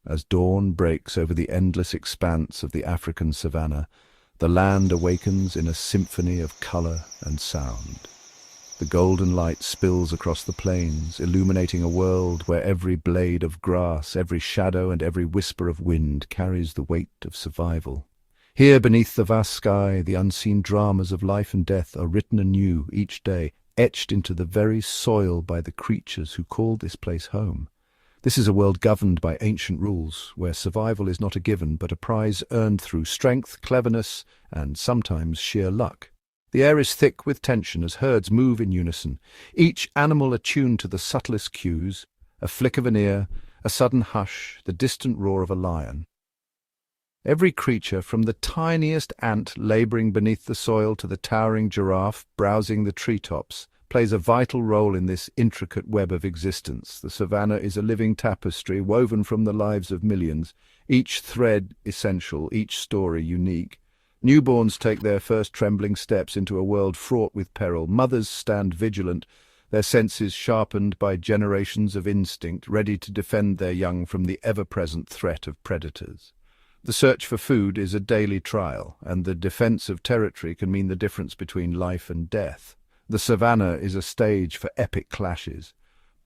As dawn breaks over the endless expanse of the African savanna, the land awakens in a symphony of color and sound. The golden light spills across the plains, illuminating a world where every blade of grass, every shadow and every whisper of wind carries the weight of survival. Here beneath the vast sky, the unseen dramas of life and death are written anew each day, etched into the very soil by the creatures who call this place home. This is a world governed by ancient rules, where survival is not a given but a prize earned through strength, cleverness, and sometimes sheer luck. The air is thick with tension as herds move in unison, each animal attuned to the subtlest cues, a flick of an ear, a sudden hush, the distant roar of a lion. Every creature, from the tiniest ant laboring beneath the soil to the towering giraffe browsing the treetops, plays a vital role in this intricate web of existence. The savannah is a living tapestry woven from the lives of millions, each thread essential, each story unique. Newborns take their first trembling steps into a world fraught with peril. Mothers stand vigilant, their senses sharpened by generations of instinct, ready to defend their young from the ever-present threat of predators. The search for food is a daily trial, and the defense of territory can mean the difference between life and death. The savannah is a stage for epic clashes.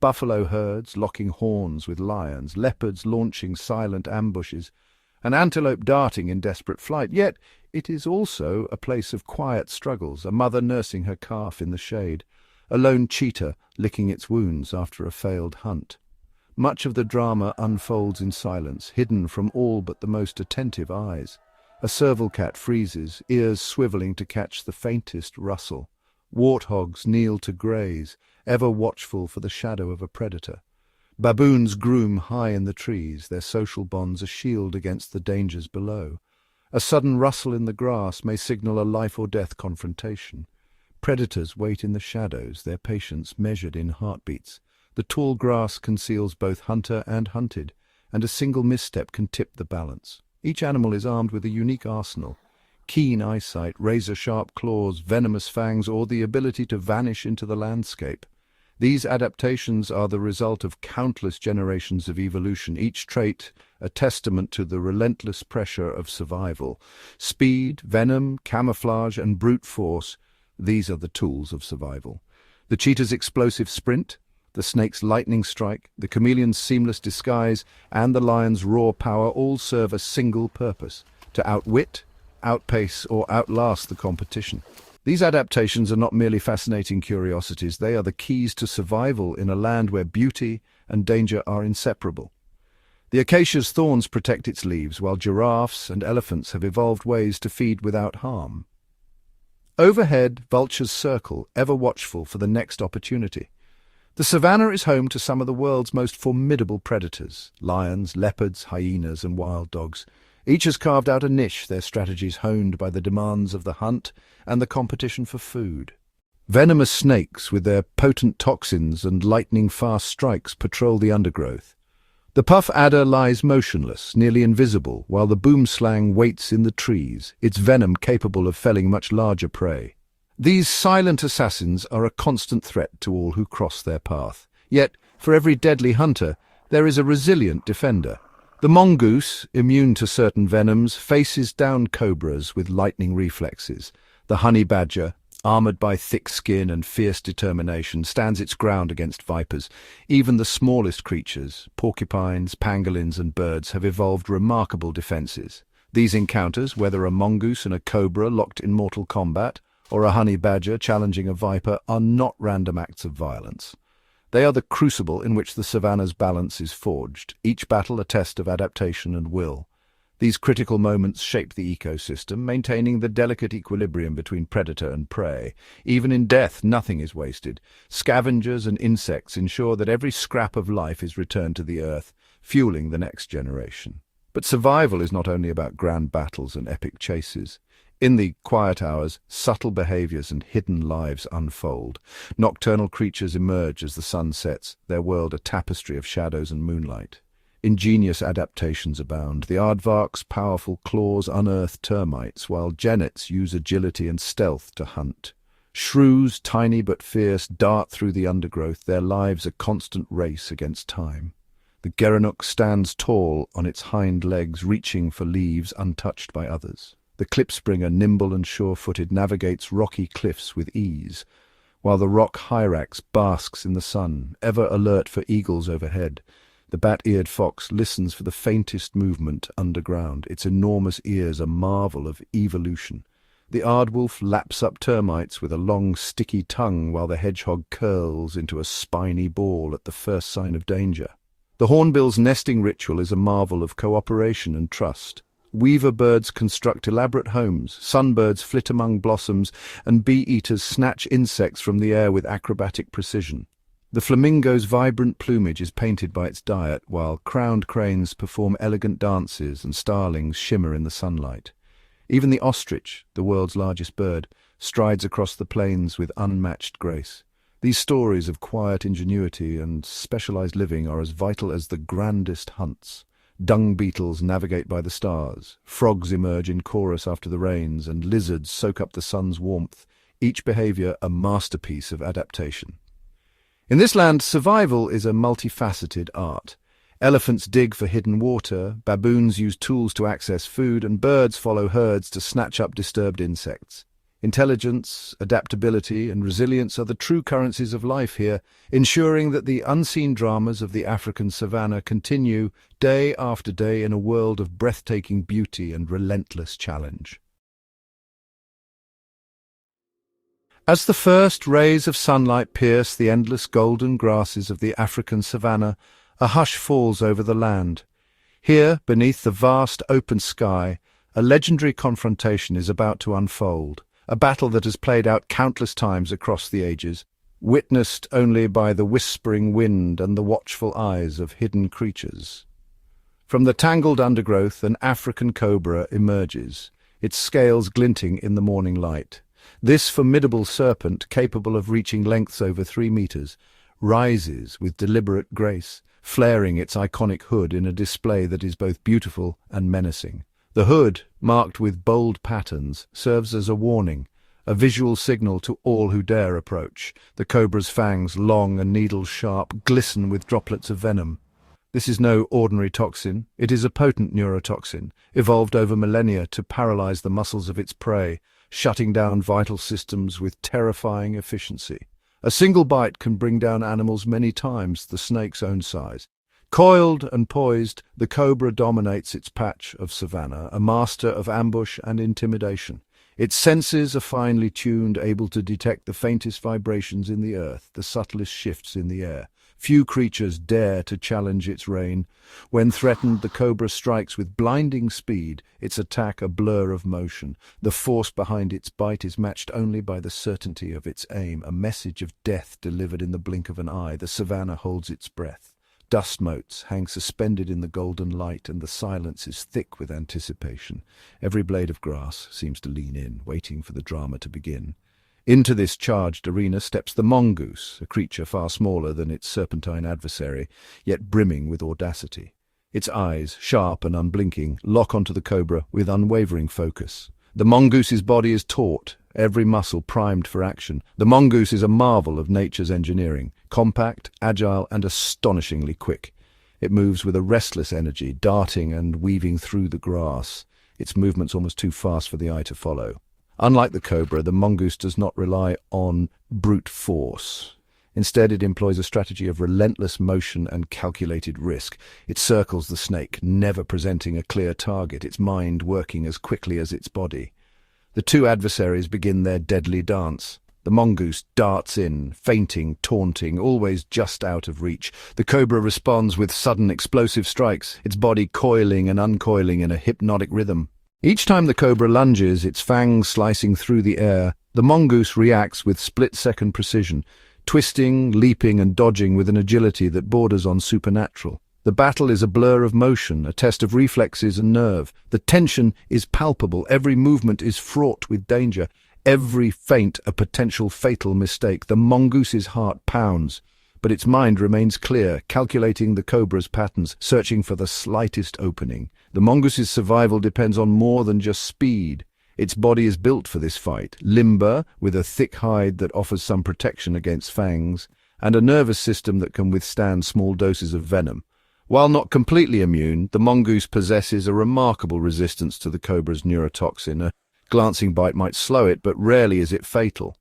Buffalo herds locking horns with lions, leopards launching silent ambushes, an antelope darting in desperate flight. Yet it is also a place of quiet struggles, a mother nursing her calf in the shade, a lone cheetah licking its wounds after a failed hunt. Much of the drama unfolds in silence, hidden from all but the most attentive eyes. A serval cat freezes, ears swiveling to catch the faintest rustle. Warthogs kneel to graze, ever watchful for the shadow of a predator. Baboons groom high in the trees, their social bonds a shield against the dangers below. A sudden rustle in the grass may signal a life-or-death confrontation. Predators wait in the shadows, their patience measured in heartbeats. The tall grass conceals both hunter and hunted, and a single misstep can tip the balance. Each animal is armed with a unique arsenal. Keen eyesight, razor-sharp claws, venomous fangs, or the ability to vanish into the landscape. These adaptations are the result of countless generations of evolution, each trait a testament to the relentless pressure of survival. Speed, venom, camouflage, and brute force, these are the tools of survival. The cheetah's explosive sprint, the snake's lightning strike, the chameleon's seamless disguise, and the lion's raw power all serve a single purpose: to outwit, outpace, or outlast the competition. These adaptations are not merely fascinating curiosities, they are the keys to survival in a land where beauty and danger are inseparable. The acacia's thorns protect its leaves, while giraffes and elephants have evolved ways to feed without harm. Overhead, vultures circle, ever watchful for the next opportunity. The savannah is home to some of the world's most formidable predators: lions, leopards, hyenas, and wild dogs. Each has carved out a niche, their strategies honed by the demands of the hunt and the competition for food. Venomous snakes, with their potent toxins and lightning-fast strikes, patrol the undergrowth. The puff adder lies motionless, nearly invisible, while the boomslang waits in the trees, its venom capable of felling much larger prey. These silent assassins are a constant threat to all who cross their path. Yet, for every deadly hunter, there is a resilient defender. The mongoose, immune to certain venoms, faces down cobras with lightning reflexes. The honey badger, armored by thick skin and fierce determination, stands its ground against vipers. Even the smallest creatures, porcupines, pangolins, and birds, have evolved remarkable defenses. These encounters, whether a mongoose and a cobra locked in mortal combat, or a honey badger challenging a viper, are not random acts of violence. They are the crucible in which the savannah's balance is forged, each battle a test of adaptation and will. These critical moments shape the ecosystem, maintaining the delicate equilibrium between predator and prey. Even in death, nothing is wasted. Scavengers and insects ensure that every scrap of life is returned to the earth, fueling the next generation. But survival is not only about grand battles and epic chases. In the quiet hours, subtle behaviors and hidden lives unfold. Nocturnal creatures emerge as the sun sets, their world a tapestry of shadows and moonlight. Ingenious adaptations abound. The aardvark's powerful claws unearth termites, while genets use agility and stealth to hunt. Shrews, tiny but fierce, dart through the undergrowth, their lives a constant race against time. The Gerenuk stands tall on its hind legs, reaching for leaves untouched by others. The klipspringer, nimble and sure-footed, navigates rocky cliffs with ease, while the rock hyrax basks in the sun, ever alert for eagles overhead. The bat-eared fox listens for the faintest movement underground, its enormous ears a marvel of evolution. The aardwolf laps up termites with a long, sticky tongue, while the hedgehog curls into a spiny ball at the first sign of danger. The hornbill's nesting ritual is a marvel of cooperation and trust. Weaver birds construct elaborate homes, sunbirds flit among blossoms, and bee-eaters snatch insects from the air with acrobatic precision. The flamingo's vibrant plumage is painted by its diet, while crowned cranes perform elegant dances and starlings shimmer in the sunlight. Even the ostrich, the world's largest bird, strides across the plains with unmatched grace. These stories of quiet ingenuity and specialized living are as vital as the grandest hunts. Dung beetles navigate by the stars, frogs emerge in chorus after the rains, and lizards soak up the sun's warmth, each behavior a masterpiece of adaptation. In this land, survival is a multifaceted art. Elephants dig for hidden water, baboons use tools to access food, and birds follow herds to snatch up disturbed insects. Intelligence, adaptability, and resilience are the true currencies of life here, ensuring that the unseen dramas of the African savannah continue day after day in a world of breathtaking beauty and relentless challenge. As the first rays of sunlight pierce the endless golden grasses of the African savannah, a hush falls over the land. Here, beneath the vast open sky, a legendary confrontation is about to unfold, a battle that has played out countless times across the ages, witnessed only by the whispering wind and the watchful eyes of hidden creatures. From the tangled undergrowth, an African cobra emerges, its scales glinting in the morning light. This formidable serpent, capable of reaching lengths over 3 meters, rises with deliberate grace, flaring its iconic hood in a display that is both beautiful and menacing. The hood, marked with bold patterns, serves as a warning, a visual signal to all who dare approach. The cobra's fangs, long and needle-sharp, glisten with droplets of venom. This is no ordinary toxin. It is a potent neurotoxin, evolved over millennia to paralyze the muscles of its prey, shutting down vital systems with terrifying efficiency. A single bite can bring down animals many times the snake's own size. Coiled and poised, the cobra dominates its patch of savannah, a master of ambush and intimidation. Its senses are finely tuned, able to detect the faintest vibrations in the earth, the subtlest shifts in the air. Few creatures dare to challenge its reign. When threatened, the cobra strikes with blinding speed, its attack a blur of motion. The force behind its bite is matched only by the certainty of its aim, a message of death delivered in the blink of an eye. The savannah holds its breath. Dust motes hang suspended in the golden light, and the silence is thick with anticipation. Every blade of grass seems to lean in, waiting for the drama to begin. Into this charged arena steps the mongoose, a creature far smaller than its serpentine adversary, yet brimming with audacity. Its eyes, sharp and unblinking, lock onto the cobra with unwavering focus. The mongoose's body is taut, every muscle primed for action. The mongoose is a marvel of nature's engineering, compact, agile, and astonishingly quick. It moves with a restless energy, darting and weaving through the grass, its movements almost too fast for the eye to follow. Unlike the cobra, the mongoose does not rely on brute force. Instead, it employs a strategy of relentless motion and calculated risk. It circles the snake, never presenting a clear target, its mind working as quickly as its body. The two adversaries begin their deadly dance. The mongoose darts in, feinting, taunting, always just out of reach. The cobra responds with sudden explosive strikes, its body coiling and uncoiling in a hypnotic rhythm. Each time the cobra lunges, its fangs slicing through the air, the mongoose reacts with split-second precision, twisting, leaping, and dodging with an agility that borders on supernatural. The battle is a blur of motion, a test of reflexes and nerve. The tension is palpable, every movement is fraught with danger, every feint a potential fatal mistake. The mongoose's heart pounds, but its mind remains clear, calculating the cobra's patterns, searching for the slightest opening. The mongoose's survival depends on more than just speed. Its body is built for this fight, limber, with a thick hide that offers some protection against fangs, and a nervous system that can withstand small doses of venom. While not completely immune, the mongoose possesses a remarkable resistance to the cobra's neurotoxin. A glancing bite might slow it, but rarely is it fatal.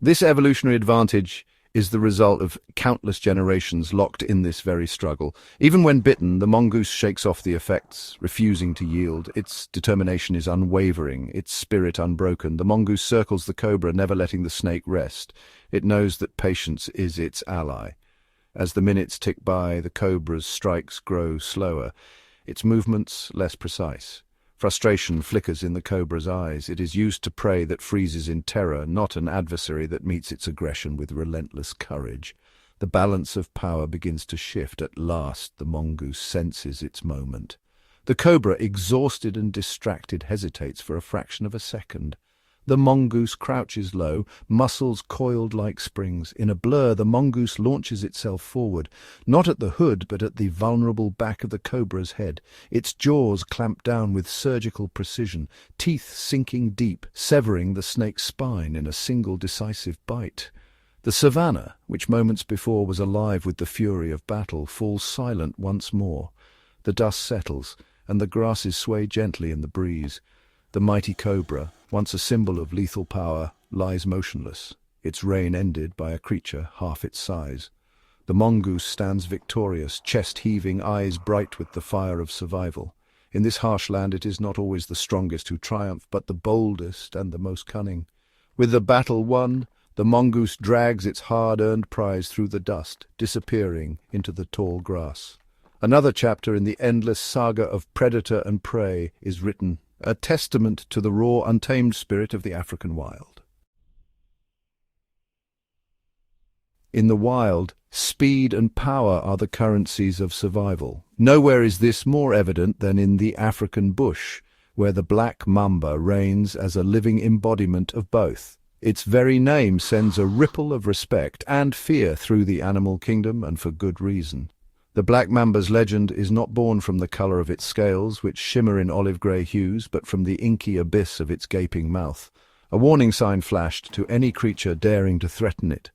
This evolutionary advantage is the result of countless generations locked in this very struggle. Even when bitten, the mongoose shakes off the effects, refusing to yield. Its determination is unwavering, its spirit unbroken. The mongoose circles the cobra, never letting the snake rest. It knows that patience is its ally. As the minutes tick by, the cobra's strikes grow slower, its movements less precise. Frustration flickers in the cobra's eyes. It is used to prey that freezes in terror, not an adversary that meets its aggression with relentless courage. The balance of power begins to shift. At last, the mongoose senses its moment. The cobra, exhausted and distracted, hesitates for a fraction of a second. The mongoose crouches low, muscles coiled like springs. In a blur, the mongoose launches itself forward, not at the hood, but at the vulnerable back of the cobra's head. Its jaws clamp down with surgical precision, teeth sinking deep, severing the snake's spine in a single decisive bite. The savannah, which moments before was alive with the fury of battle, falls silent once more. The dust settles, and the grasses sway gently in the breeze. The mighty cobra, once a symbol of lethal power, lies motionless, its reign ended by a creature half its size. The mongoose stands victorious, chest heaving, eyes bright with the fire of survival. In this harsh land it is not always the strongest who triumph, but the boldest and the most cunning. With the battle won, the mongoose drags its hard-earned prize through the dust, disappearing into the tall grass. Another chapter in the endless saga of predator and prey is written, a testament to the raw, untamed spirit of the African wild. In the wild, speed and power are the currencies of survival. Nowhere is this more evident than in the African bush, where the black mamba reigns as a living embodiment of both. Its very name sends a ripple of respect and fear through the animal kingdom, and for good reason. The black mamba's legend is not born from the color of its scales, which shimmer in olive-grey hues, but from the inky abyss of its gaping mouth. A warning sign flashed to any creature daring to threaten it.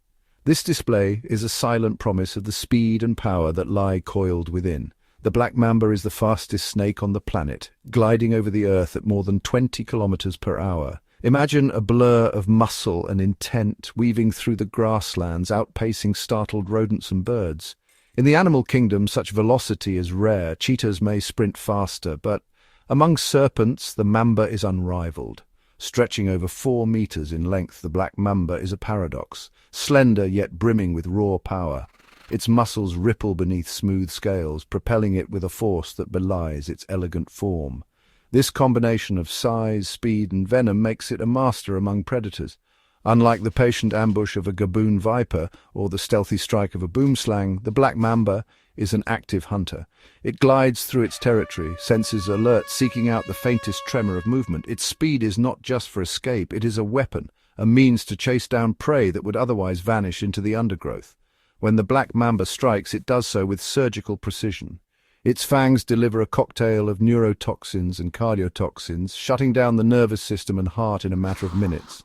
This display is a silent promise of the speed and power that lie coiled within. The black mamba is the fastest snake on the planet, gliding over the earth at more than 20 kilometers per hour. Imagine a blur of muscle and intent weaving through the grasslands, outpacing startled rodents and birds. In the animal kingdom, such velocity is rare. Cheetahs may sprint faster, but among serpents, the mamba is unrivaled. Stretching over 4 meters in length, the black mamba is a paradox, slender yet brimming with raw power. Its muscles ripple beneath smooth scales, propelling it with a force that belies its elegant form. This combination of size, speed, and venom makes it a master among predators. Unlike the patient ambush of a Gaboon viper or the stealthy strike of a boomslang, the black mamba is an active hunter. It glides through its territory, senses alert, seeking out the faintest tremor of movement. Its speed is not just for escape, it is a weapon, a means to chase down prey that would otherwise vanish into the undergrowth. When the black mamba strikes, it does so with surgical precision. Its fangs deliver a cocktail of neurotoxins and cardiotoxins, shutting down the nervous system and heart in a matter of minutes.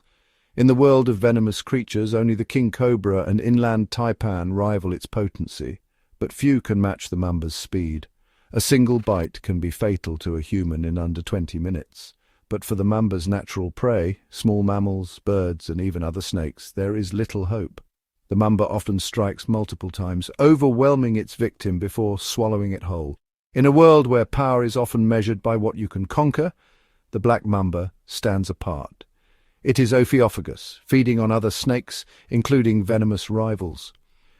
In the world of venomous creatures, only the king cobra and inland taipan rival its potency, but few can match the mamba's speed. A single bite can be fatal to a human in under 20 minutes. But for the mamba's natural prey, small mammals, birds, and even other snakes, there is little hope. The mamba often strikes multiple times, overwhelming its victim before swallowing it whole. In a world where power is often measured by what you can conquer, the black mamba stands apart. It is ophiophagus, feeding on other snakes, including venomous rivals.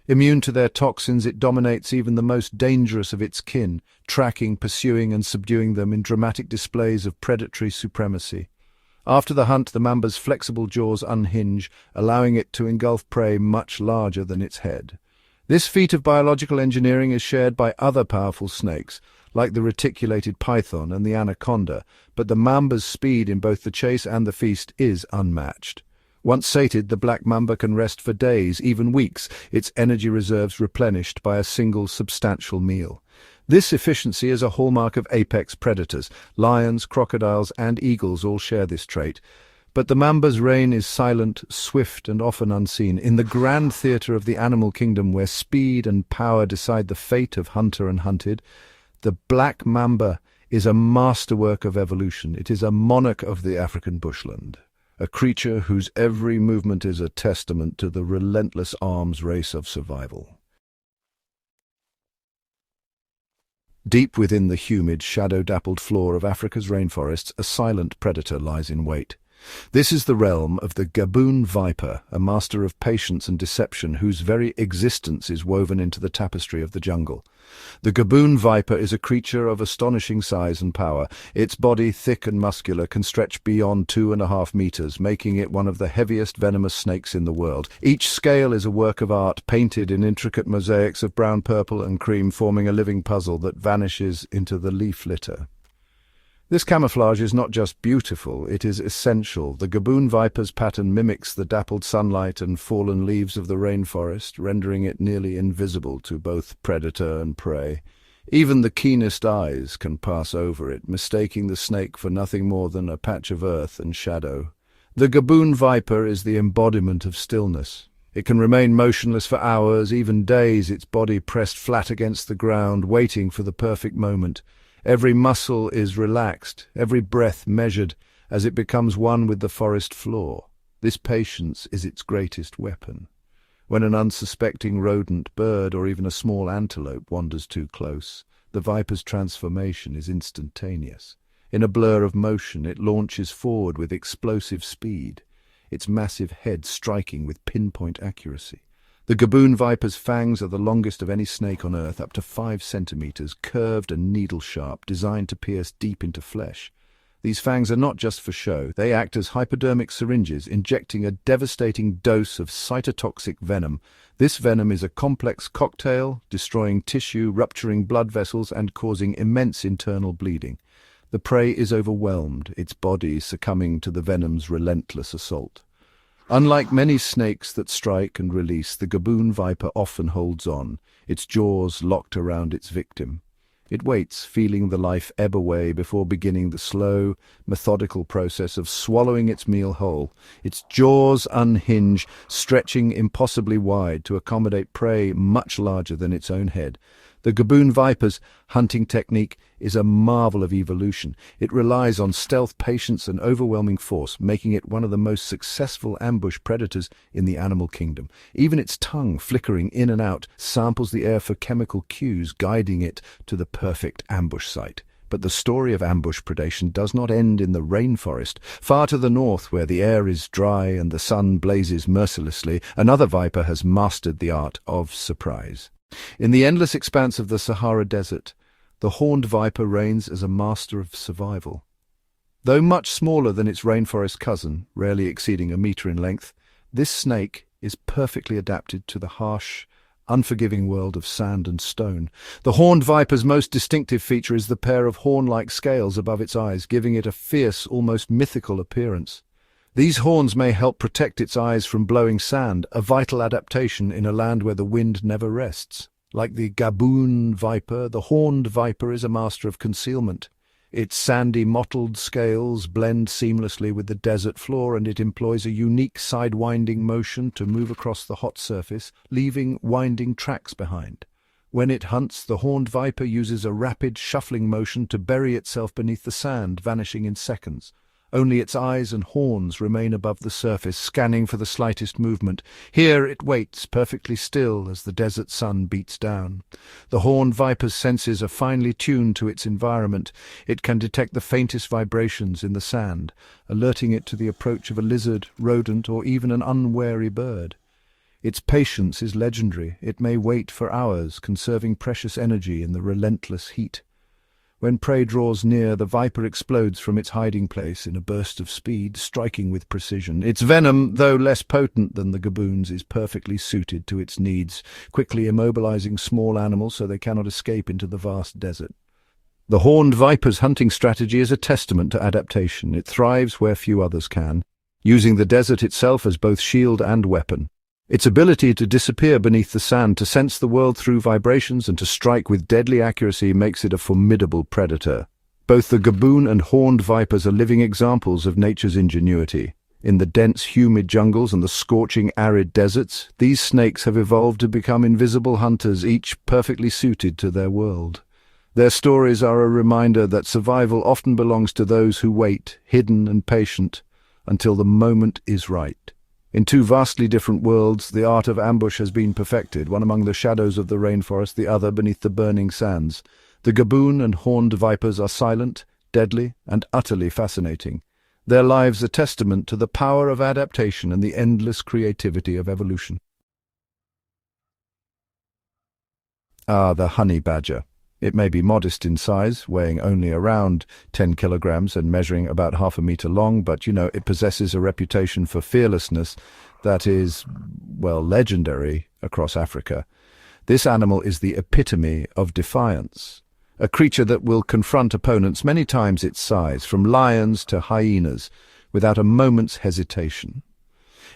Immune to their toxins, it dominates even the most dangerous of its kin, tracking, pursuing, and subduing them in dramatic displays of predatory supremacy. After the hunt, the mamba's flexible jaws unhinge, allowing it to engulf prey much larger than its head. This feat of biological engineering is shared by other powerful snakes, like the reticulated python and the anaconda, but the mamba's speed in both the chase and the feast is unmatched. Once sated, the black mamba can rest for days, even weeks, its energy reserves replenished by a single substantial meal. This efficiency is a hallmark of apex predators. Lions, crocodiles, and eagles all share this trait. But the mamba's reign is silent, swift, and often unseen. In the grand theatre of the animal kingdom, where speed and power decide the fate of hunter and hunted, the black mamba is a masterwork of evolution. It is a monarch of the African bushland, a creature whose every movement is a testament to the relentless arms race of survival. Deep within the humid, shadow-dappled floor of Africa's rainforests, a silent predator lies in wait. This is the realm of the Gaboon viper, a master of patience and deception whose very existence is woven into the tapestry of the jungle. The Gaboon viper is a creature of astonishing size and power. Its body, thick and muscular, can stretch beyond 2.5 meters, making it one of the heaviest venomous snakes in the world. Each scale is a work of art, painted in intricate mosaics of brown, purple, and cream, forming a living puzzle that vanishes into the leaf litter. This camouflage is not just beautiful, it is essential. The Gaboon viper's pattern mimics the dappled sunlight and fallen leaves of the rainforest, rendering it nearly invisible to both predator and prey. Even the keenest eyes can pass over it, mistaking the snake for nothing more than a patch of earth and shadow. The Gaboon viper is the embodiment of stillness. It can remain motionless for hours, even days, its body pressed flat against the ground, waiting for the perfect moment. Every muscle is relaxed, every breath measured, as it becomes one with the forest floor. This patience is its greatest weapon. When an unsuspecting rodent, bird, or even a small antelope wanders too close, the viper's transformation is instantaneous. In a blur of motion, it launches forward with explosive speed, its massive head striking with pinpoint accuracy. The Gaboon viper's fangs are the longest of any snake on Earth, up to 5 centimeters, curved and needle-sharp, designed to pierce deep into flesh. These fangs are not just for show. They act as hypodermic syringes, injecting a devastating dose of cytotoxic venom. This venom is a complex cocktail, destroying tissue, rupturing blood vessels, and causing immense internal bleeding. The prey is overwhelmed, its body succumbing to the venom's relentless assault. Unlike many snakes that strike and release, the Gaboon viper often holds on, its jaws locked around its victim. It waits, feeling the life ebb away before beginning the slow, methodical process of swallowing its meal whole. Its jaws unhinge, stretching impossibly wide to accommodate prey much larger than its own head. The Gaboon viper's hunting technique is a marvel of evolution. It relies on stealth, patience, and overwhelming force, making it one of the most successful ambush predators in the animal kingdom. Even its tongue, flickering in and out, samples the air for chemical cues, guiding it to the perfect ambush site. But the story of ambush predation does not end in the rainforest. Far to the north, where the air is dry and the sun blazes mercilessly, another viper has mastered the art of surprise. In the endless expanse of the Sahara Desert, the horned viper reigns as a master of survival. Though much smaller than its rainforest cousin, rarely exceeding a meter in length, this snake is perfectly adapted to the harsh, unforgiving world of sand and stone. The horned viper's most distinctive feature is the pair of horn-like scales above its eyes, giving it a fierce, almost mythical appearance. These horns may help protect its eyes from blowing sand, a vital adaptation in a land where the wind never rests. Like the Gaboon viper, the horned viper is a master of concealment. Its sandy, mottled scales blend seamlessly with the desert floor, and it employs a unique side-winding motion to move across the hot surface, leaving winding tracks behind. When it hunts, the horned viper uses a rapid, shuffling motion to bury itself beneath the sand, vanishing in seconds. Only its eyes and horns remain above the surface, scanning for the slightest movement. Here it waits, perfectly still, as the desert sun beats down. The horned viper's senses are finely tuned to its environment. It can detect the faintest vibrations in the sand, alerting it to the approach of a lizard, rodent, or even an unwary bird. Its patience is legendary. It may wait for hours, conserving precious energy in the relentless heat. When prey draws near, the viper explodes from its hiding place in a burst of speed, striking with precision. Its venom, though less potent than the Gaboon's, is perfectly suited to its needs, quickly immobilizing small animals so they cannot escape into the vast desert. The horned viper's hunting strategy is a testament to adaptation. It thrives where few others can, using the desert itself as both shield and weapon. Its ability to disappear beneath the sand, to sense the world through vibrations, and to strike with deadly accuracy makes it a formidable predator. Both the Gaboon and horned vipers are living examples of nature's ingenuity. In the dense, humid jungles and the scorching, arid deserts, these snakes have evolved to become invisible hunters, each perfectly suited to their world. Their stories are a reminder that survival often belongs to those who wait, hidden and patient, until the moment is right. In two vastly different worlds, the art of ambush has been perfected, one among the shadows of the rainforest, the other beneath the burning sands. The Gaboon and horned vipers are silent, deadly, and utterly fascinating. Their lives a testament to the power of adaptation and the endless creativity of evolution. The honey badger. It may be modest in size, weighing only around 10 kilograms and measuring about half a meter long, but it possesses a reputation for fearlessness that is, well, legendary across Africa. This animal is the epitome of defiance, a creature that will confront opponents many times its size, from lions to hyenas, without a moment's hesitation.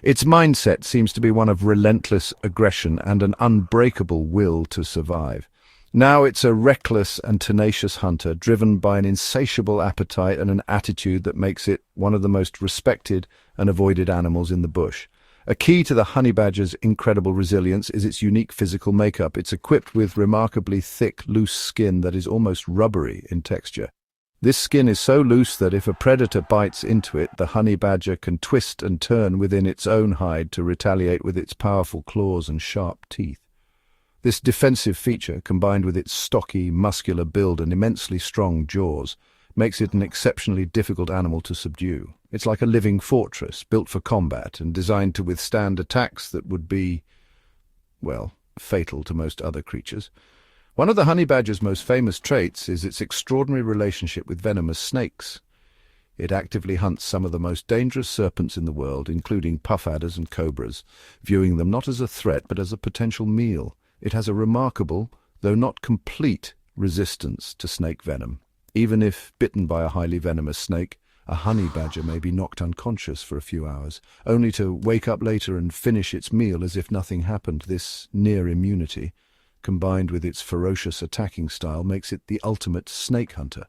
Its mindset seems to be one of relentless aggression and an unbreakable will to survive. Now it's a reckless and tenacious hunter, driven by an insatiable appetite and an attitude that makes it one of the most respected and avoided animals in the bush. A key to the honey badger's incredible resilience is its unique physical makeup. It's equipped with remarkably thick, loose skin that is almost rubbery in texture. This skin is so loose that if a predator bites into it, the honey badger can twist and turn within its own hide to retaliate with its powerful claws and sharp teeth. This defensive feature, combined with its stocky, muscular build and immensely strong jaws, makes it an exceptionally difficult animal to subdue. It's like a living fortress, built for combat and designed to withstand attacks that would be, well, fatal to most other creatures. One of the honey badger's most famous traits is its extraordinary relationship with venomous snakes. It actively hunts some of the most dangerous serpents in the world, including puff adders and cobras, viewing them not as a threat but as a potential meal. It has a remarkable, though not complete, resistance to snake venom. Even if bitten by a highly venomous snake, a honey badger may be knocked unconscious for a few hours, only to wake up later and finish its meal as if nothing happened. This near immunity, combined with its ferocious attacking style, makes it the ultimate snake hunter.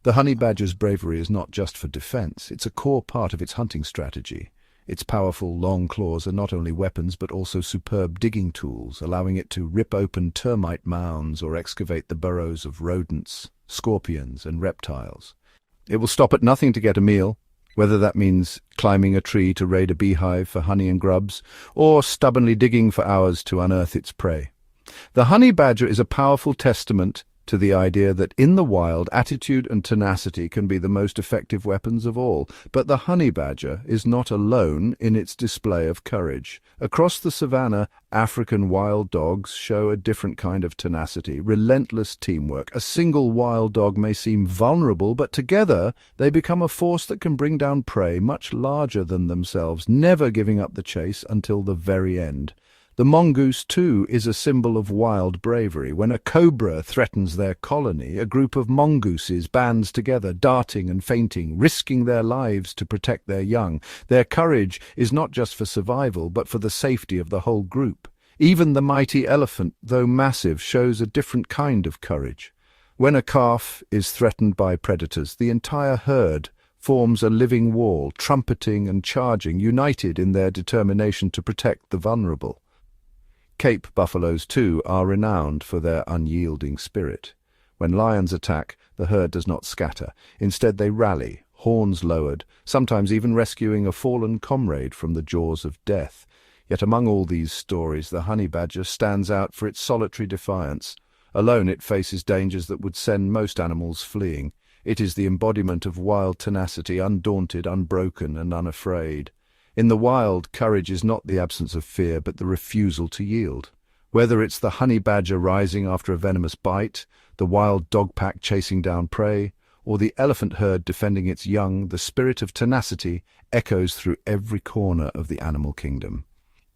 The honey badger's bravery is not just for defense, it's a core part of its hunting strategy. Its powerful, long claws are not only weapons but also superb digging tools, allowing it to rip open termite mounds or excavate the burrows of rodents, scorpions, and reptiles. It will stop at nothing to get a meal, whether that means climbing a tree to raid a beehive for honey and grubs, or stubbornly digging for hours to unearth its prey. The honey badger is a powerful testament to the idea that in the wild, attitude and tenacity can be the most effective weapons of all. But the honey badger is not alone in its display of courage. Across the savannah, African wild dogs show a different kind of tenacity, relentless teamwork. A single wild dog may seem vulnerable, but together they become a force that can bring down prey much larger than themselves, never giving up the chase until the very end. The mongoose, too, is a symbol of wild bravery. When a cobra threatens their colony, a group of mongooses bands together, darting and feinting, risking their lives to protect their young. Their courage is not just for survival, but for the safety of the whole group. Even the mighty elephant, though massive, shows a different kind of courage. When a calf is threatened by predators, the entire herd forms a living wall, trumpeting and charging, united in their determination to protect the vulnerable. Cape buffaloes, too, are renowned for their unyielding spirit. When lions attack, the herd does not scatter. Instead, they rally, horns lowered, sometimes even rescuing a fallen comrade from the jaws of death. Yet among all these stories, the honey badger stands out for its solitary defiance. Alone, it faces dangers that would send most animals fleeing. It is the embodiment of wild tenacity, undaunted, unbroken, and unafraid. In the wild, courage is not the absence of fear, but the refusal to yield. Whether it's the honey badger rising after a venomous bite, the wild dog pack chasing down prey, or the elephant herd defending its young, the spirit of tenacity echoes through every corner of the animal kingdom.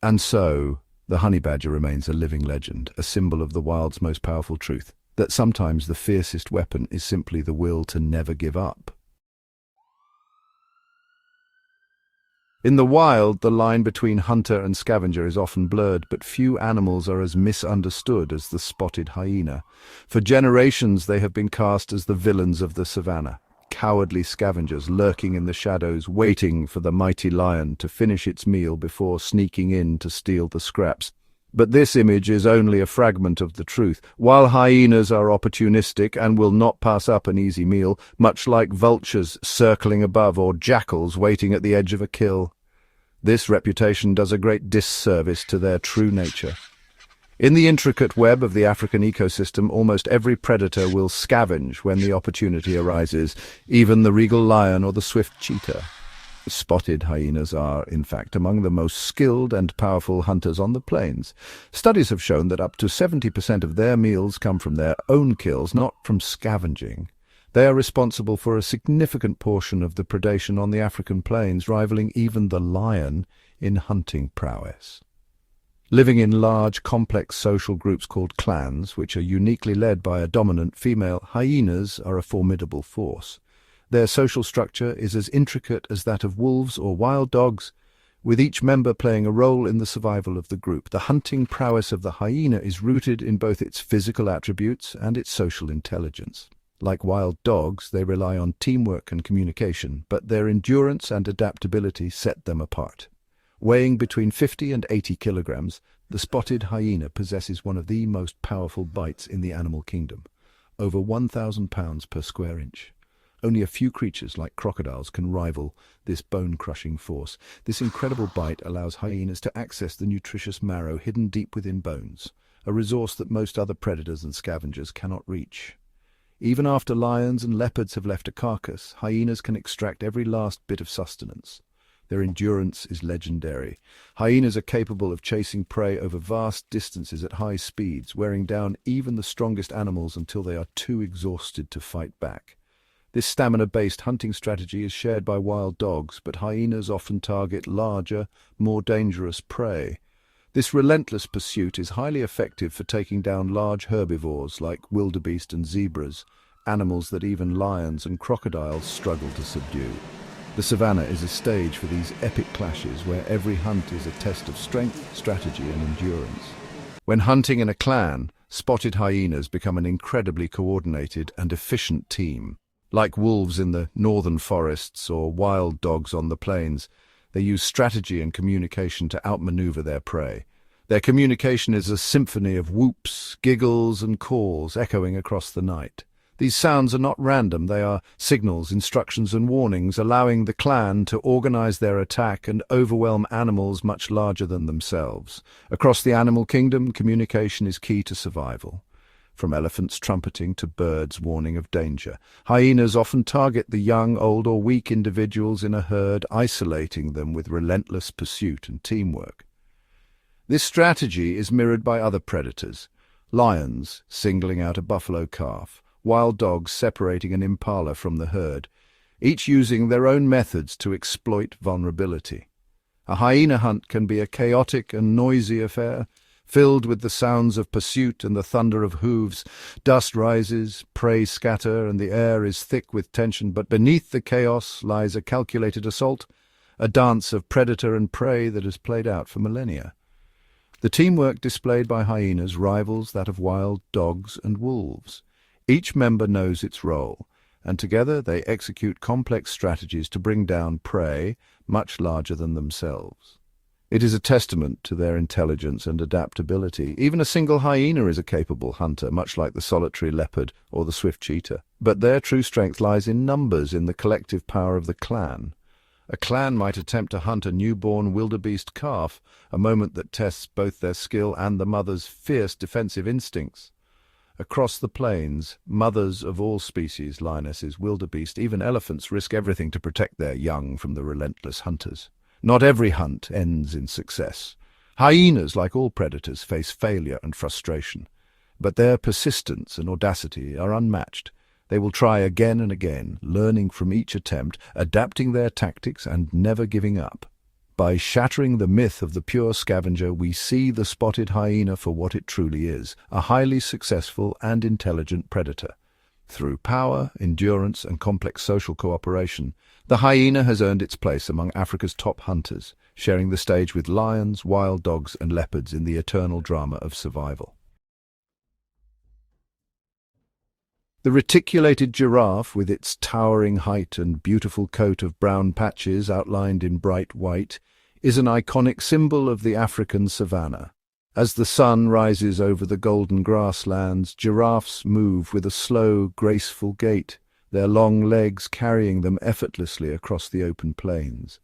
And so, the honey badger remains a living legend, a symbol of the wild's most powerful truth, that sometimes the fiercest weapon is simply the will to never give up. In the wild, the line between hunter and scavenger is often blurred, but few animals are as misunderstood as the spotted hyena. For generations they have been cast as the villains of the savannah. cowardly scavengers lurking in the shadows, waiting for the mighty lion to finish its meal before sneaking in to steal the scraps. But this image is only a fragment of the truth. While hyenas are opportunistic and will not pass up an easy meal, much like vultures circling above or jackals waiting at the edge of a kill, this reputation does a great disservice to their true nature. In the intricate web of the African ecosystem, almost every predator will scavenge when the opportunity arises, even the regal lion or the swift cheetah. Spotted hyenas are, in fact, among the most skilled and powerful hunters on the plains. Studies have shown that up to 70% of their meals come from their own kills, not from scavenging. They are responsible for a significant portion of the predation on the African plains, rivaling even the lion in hunting prowess. Living in large, complex social groups called clans, which are uniquely led by a dominant female, hyenas are a formidable force. Their social structure is as intricate as that of wolves or wild dogs, with each member playing a role in the survival of the group. The hunting prowess of the hyena is rooted in both its physical attributes and its social intelligence. Like wild dogs, they rely on teamwork and communication, but their endurance and adaptability set them apart. Weighing between 50 and 80 kilograms, the spotted hyena possesses one of the most powerful bites in the animal kingdom, over 1,000 pounds per square inch. Only a few creatures like crocodiles can rival this bone-crushing force. This incredible bite allows hyenas to access the nutritious marrow hidden deep within bones, a resource that most other predators and scavengers cannot reach. Even after lions and leopards have left a carcass, hyenas can extract every last bit of sustenance. Their endurance is legendary. Hyenas are capable of chasing prey over vast distances at high speeds, wearing down even the strongest animals until they are too exhausted to fight back. This stamina-based hunting strategy is shared by wild dogs, but hyenas often target larger, more dangerous prey. This relentless pursuit is highly effective for taking down large herbivores like wildebeest and zebras, animals that even lions and crocodiles struggle to subdue. The savannah is a stage for these epic clashes where every hunt is a test of strength, strategy, and endurance. When hunting in a clan, spotted hyenas become an incredibly coordinated and efficient team. Like wolves in the northern forests or wild dogs on the plains, they use strategy and communication to outmaneuver their prey. Their communication is a symphony of whoops, giggles, and calls echoing across the night. These sounds are not random, they are signals, instructions, and warnings, allowing the clan to organize their attack and overwhelm animals much larger than themselves. Across the animal kingdom, communication is key to survival. From elephants trumpeting to birds warning of danger, hyenas often target the young, old, or weak individuals in a herd, isolating them with relentless pursuit and teamwork. This strategy is mirrored by other predators: lions singling out a buffalo calf, wild dogs separating an impala from the herd, each using their own methods to exploit vulnerability. A hyena hunt can be a chaotic and noisy affair, filled with the sounds of pursuit and the thunder of hooves. Dust rises, prey scatter, and the air is thick with tension, but beneath the chaos lies a calculated assault, a dance of predator and prey that has played out for millennia. The teamwork displayed by hyenas rivals that of wild dogs and wolves. Each member knows its role, and together they execute complex strategies to bring down prey much larger than themselves. It is a testament to their intelligence and adaptability. Even a single hyena is a capable hunter, much like the solitary leopard or the swift cheetah. But their true strength lies in numbers, in the collective power of the clan. A clan might attempt to hunt a newborn wildebeest calf, a moment that tests both their skill and the mother's fierce defensive instincts. Across the plains, mothers of all species, lionesses, wildebeest, even elephants, risk everything to protect their young from the relentless hunters. Not every hunt ends in success. Hyenas, like all predators, face failure and frustration, but their persistence and audacity are unmatched. They will try again and again, learning from each attempt, adapting their tactics, and never giving up. By shattering the myth of the pure scavenger, we see the spotted hyena for what it truly is, a highly successful and intelligent predator. Through power, endurance, and complex social cooperation, the hyena has earned its place among Africa's top hunters, sharing the stage with lions, wild dogs, and leopards in the eternal drama of survival. The reticulated giraffe, with its towering height and beautiful coat of brown patches outlined in bright white, is an iconic symbol of the African savanna. As the sun rises over the golden grasslands, giraffes move with a slow, graceful gait, their long legs carrying them effortlessly across the open plains.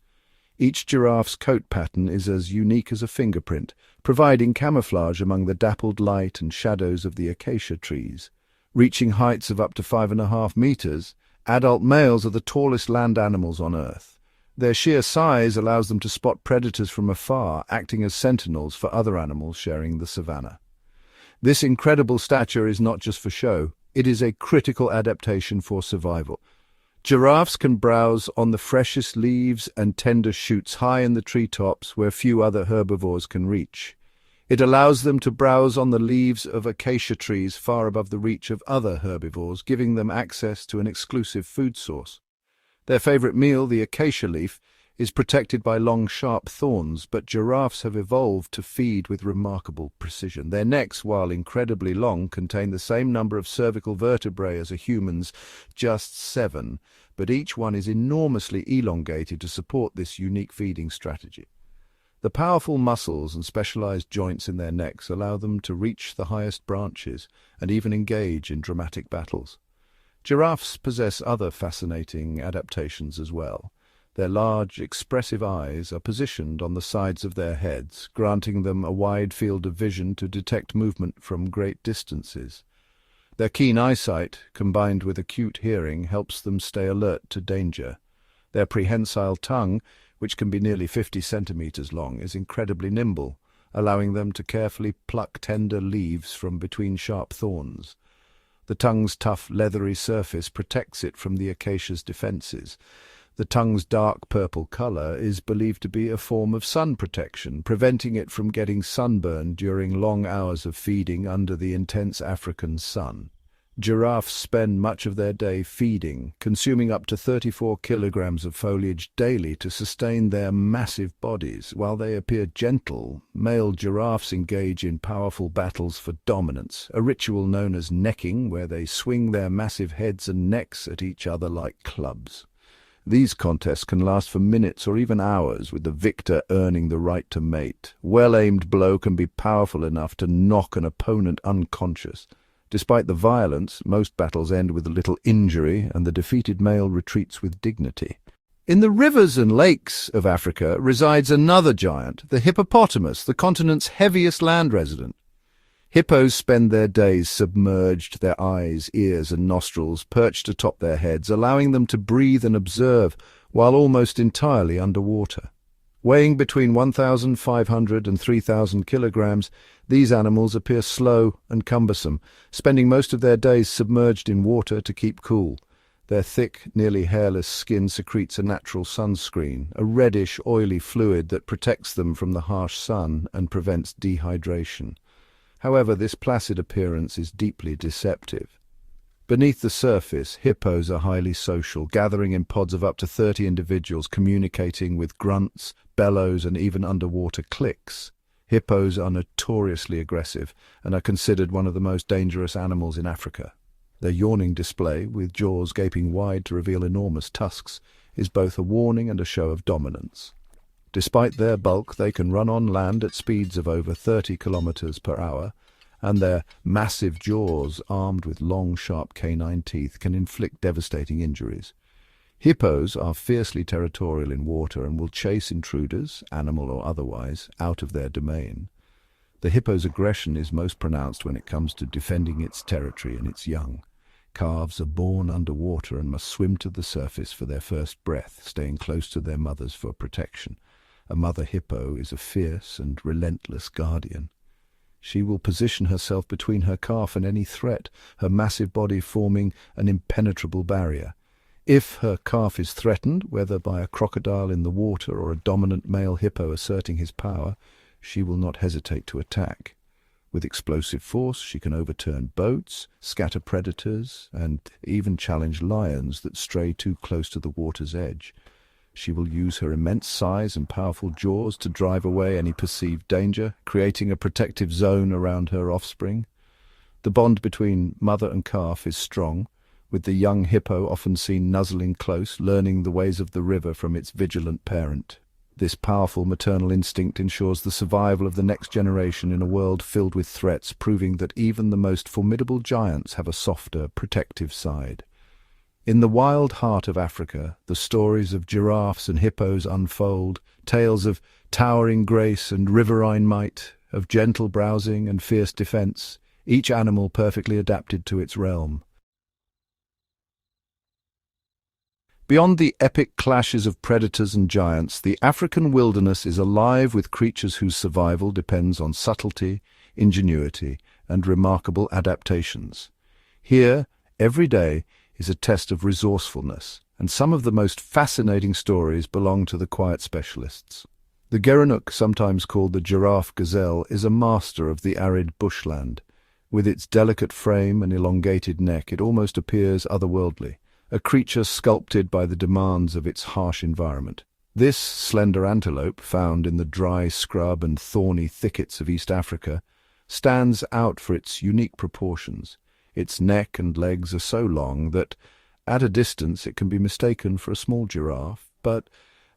Each giraffe's coat pattern is as unique as a fingerprint, providing camouflage among the dappled light and shadows of the acacia trees. Reaching heights of up to 5.5 meters, adult males are the tallest land animals on Earth. Their sheer size allows them to spot predators from afar, acting as sentinels for other animals sharing the savanna. This incredible stature is not just for show, it is a critical adaptation for survival. Giraffes can browse on the freshest leaves and tender shoots high in the treetops where few other herbivores can reach. It allows them to browse on the leaves of acacia trees far above the reach of other herbivores, giving them access to an exclusive food source. Their favorite meal, the acacia leaf, is protected by long, sharp thorns, but giraffes have evolved to feed with remarkable precision. Their necks, while incredibly long, contain the same number of cervical vertebrae as a human's, just 7, but each one is enormously elongated to support this unique feeding strategy. The powerful muscles and specialized joints in their necks allow them to reach the highest branches and even engage in dramatic battles. Giraffes possess other fascinating adaptations as well. Their large, expressive eyes are positioned on the sides of their heads, granting them a wide field of vision to detect movement from great distances. Their keen eyesight, combined with acute hearing, helps them stay alert to danger. Their prehensile tongue, which can be nearly 50 centimeters long, is incredibly nimble, allowing them to carefully pluck tender leaves from between sharp thorns. The tongue's tough, leathery surface protects it from the acacia's defenses. The tongue's dark purple color is believed to be a form of sun protection, preventing it from getting sunburned during long hours of feeding under the intense African sun. Giraffes spend much of their day feeding, consuming up to 34 kilograms of foliage daily to sustain their massive bodies. While they appear gentle, male giraffes engage in powerful battles for dominance, a ritual known as necking, where they swing their massive heads and necks at each other like clubs. These contests can last for minutes or even hours, with the victor earning the right to mate. A well-aimed blow can be powerful enough to knock an opponent unconscious. Despite the violence, most battles end with little injury, and the defeated male retreats with dignity. In the rivers and lakes of Africa resides another giant, the hippopotamus, the continent's heaviest land resident. Hippos spend their days submerged, their eyes, ears and nostrils perched atop their heads, allowing them to breathe and observe while almost entirely underwater. Weighing between 1,500 and 3,000 kilograms, these animals appear slow and cumbersome, spending most of their days submerged in water to keep cool. Their thick, nearly hairless skin secretes a natural sunscreen, a reddish, oily fluid that protects them from the harsh sun and prevents dehydration. However, this placid appearance is deeply deceptive. Beneath the surface, hippos are highly social, gathering in pods of up to 30 individuals, communicating with grunts, bellows, and even underwater clicks. Hippos are notoriously aggressive and are considered one of the most dangerous animals in Africa. Their yawning display, with jaws gaping wide to reveal enormous tusks, is both a warning and a show of dominance. Despite their bulk, they can run on land at speeds of over 30 kilometers per hour, and their massive jaws, armed with long, sharp canine teeth, can inflict devastating injuries. Hippos are fiercely territorial in water and will chase intruders, animal or otherwise, out of their domain. The hippo's aggression is most pronounced when it comes to defending its territory and its young. Calves are born underwater and must swim to the surface for their first breath, staying close to their mothers for protection. A mother hippo is a fierce and relentless guardian. She will position herself between her calf and any threat, her massive body forming an impenetrable barrier. If her calf is threatened, whether by a crocodile in the water or a dominant male hippo asserting his power, she will not hesitate to attack. With explosive force, she can overturn boats, scatter predators, and even challenge lions that stray too close to the water's edge. She will use her immense size and powerful jaws to drive away any perceived danger, creating a protective zone around her offspring. The bond between mother and calf is strong, with the young hippo often seen nuzzling close, learning the ways of the river from its vigilant parent. This powerful maternal instinct ensures the survival of the next generation in a world filled with threats, proving that even the most formidable giants have a softer, protective side. In the wild heart of Africa, the stories of giraffes and hippos unfold, tales of towering grace and riverine might, of gentle browsing and fierce defense, each animal perfectly adapted to its realm. Beyond the epic clashes of predators and giants, the African wilderness is alive with creatures whose survival depends on subtlety, ingenuity, and remarkable adaptations. Here, every day, is a test of resourcefulness, and some of the most fascinating stories belong to the quiet specialists. The Gerenuk, sometimes called the giraffe gazelle, is a master of the arid bushland. With its delicate frame and elongated neck, it almost appears otherworldly, a creature sculpted by the demands of its harsh environment. This slender antelope, found in the dry scrub and thorny thickets of East Africa, stands out for its unique proportions. Its neck and legs are so long that, at a distance, it can be mistaken for a small giraffe, but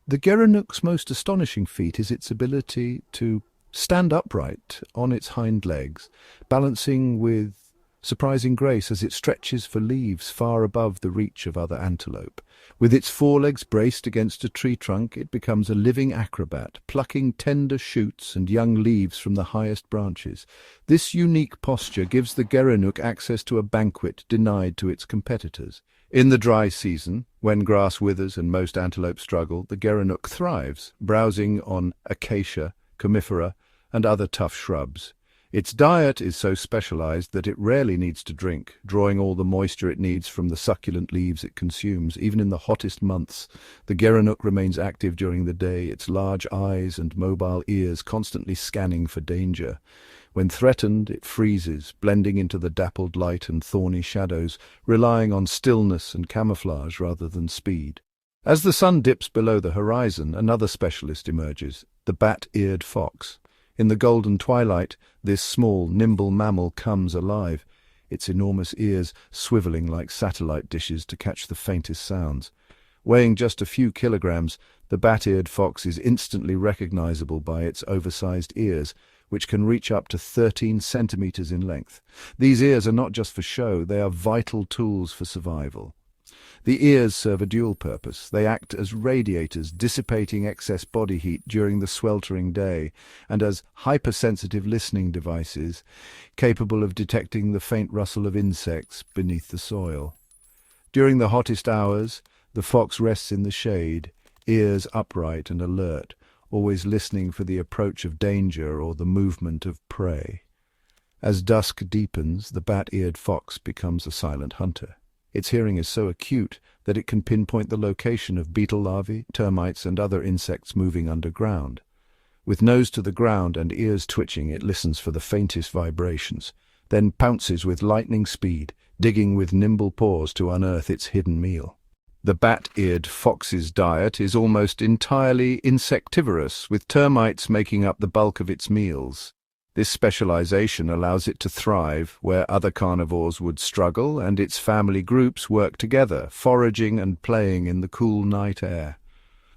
the Gerenuk's most astonishing feat is its ability to stand upright on its hind legs, balancing with surprising grace as it stretches for leaves far above the reach of other antelope. With its forelegs braced against a tree trunk, it becomes a living acrobat, plucking tender shoots and young leaves from the highest branches. This unique posture gives the Gerenuk access to a banquet denied to its competitors. In the dry season, when grass withers and most antelope struggle, the Gerenuk thrives, browsing on acacia, comifera, and other tough shrubs. Its diet is so specialized that it rarely needs to drink, drawing all the moisture it needs from the succulent leaves it consumes. Even in the hottest months, the Gerenuk remains active during the day, its large eyes and mobile ears constantly scanning for danger. When threatened, it freezes, blending into the dappled light and thorny shadows, relying on stillness and camouflage rather than speed. As the sun dips below the horizon, another specialist emerges, the bat-eared fox. In the golden twilight, this small, nimble mammal comes alive, its enormous ears swiveling like satellite dishes to catch the faintest sounds. Weighing just a few kilograms, the bat-eared fox is instantly recognizable by its oversized ears, which can reach up to 13 centimeters in length. These ears are not just for show, they are vital tools for survival. The ears serve a dual purpose. They act as radiators, dissipating excess body heat during the sweltering day, and as hypersensitive listening devices, capable of detecting the faint rustle of insects beneath the soil. During the hottest hours, the fox rests in the shade, ears upright and alert, always listening for the approach of danger or the movement of prey. As dusk deepens, the bat-eared fox becomes a silent hunter. Its hearing is so acute that it can pinpoint the location of beetle larvae, termites, and other insects moving underground. With nose to the ground and ears twitching, it listens for the faintest vibrations, then pounces with lightning speed, digging with nimble paws to unearth its hidden meal. The bat-eared fox's diet is almost entirely insectivorous, with termites making up the bulk of its meals. This specialization allows it to thrive where other carnivores would struggle, and its family groups work together, foraging and playing in the cool night air.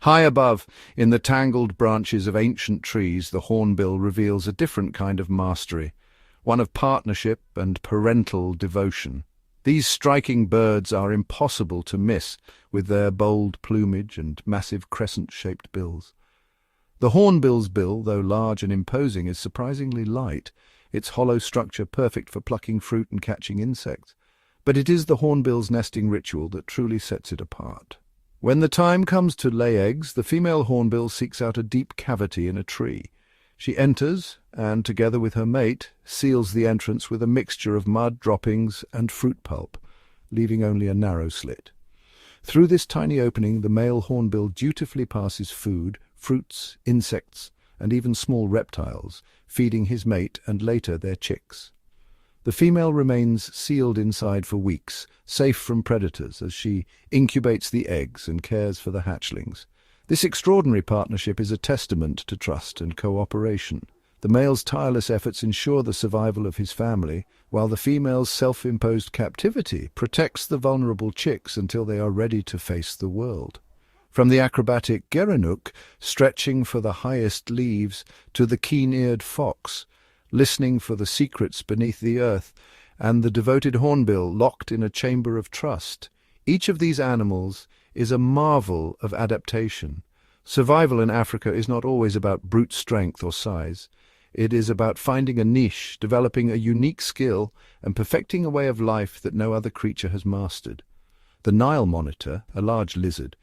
High above, in the tangled branches of ancient trees, the hornbill reveals a different kind of mastery, one of partnership and parental devotion. These striking birds are impossible to miss with their bold plumage and massive crescent-shaped bills. The hornbill's bill, though large and imposing, is surprisingly light, its hollow structure perfect for plucking fruit and catching insects. But it is the hornbill's nesting ritual that truly sets it apart. When the time comes to lay eggs, the female hornbill seeks out a deep cavity in a tree. She enters, and, together with her mate, seals the entrance with a mixture of mud droppings and fruit pulp, leaving only a narrow slit. Through this tiny opening, the male hornbill dutifully passes food, fruits, insects, and even small reptiles, feeding his mate and later their chicks. The female remains sealed inside for weeks, safe from predators, as she incubates the eggs and cares for the hatchlings. This extraordinary partnership is a testament to trust and cooperation. The male's tireless efforts ensure the survival of his family, while the female's self-imposed captivity protects the vulnerable chicks until they are ready to face the world. From the acrobatic Gerenuk, stretching for the highest leaves, to the keen-eared fox, listening for the secrets beneath the earth, and the devoted Hornbill locked in a chamber of trust, each of these animals is a marvel of adaptation. Survival in Africa is not always about brute strength or size. It is about finding a niche, developing a unique skill, and perfecting a way of life that no other creature has mastered. The Nile monitor, a large lizard,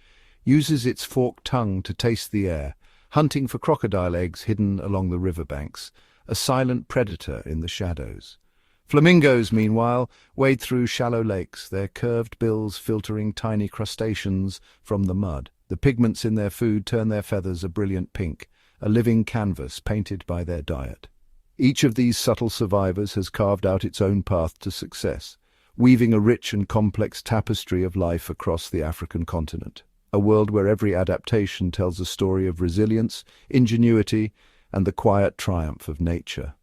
uses its forked tongue to taste the air, hunting for crocodile eggs hidden along the riverbanks, a silent predator in the shadows. Flamingos, meanwhile, wade through shallow lakes, their curved bills filtering tiny crustaceans from the mud. The pigments in their food turn their feathers a brilliant pink, a living canvas painted by their diet. Each of these subtle survivors has carved out its own path to success, weaving a rich and complex tapestry of life across the African continent, a world where every adaptation tells a story of resilience, ingenuity, and the quiet triumph of nature.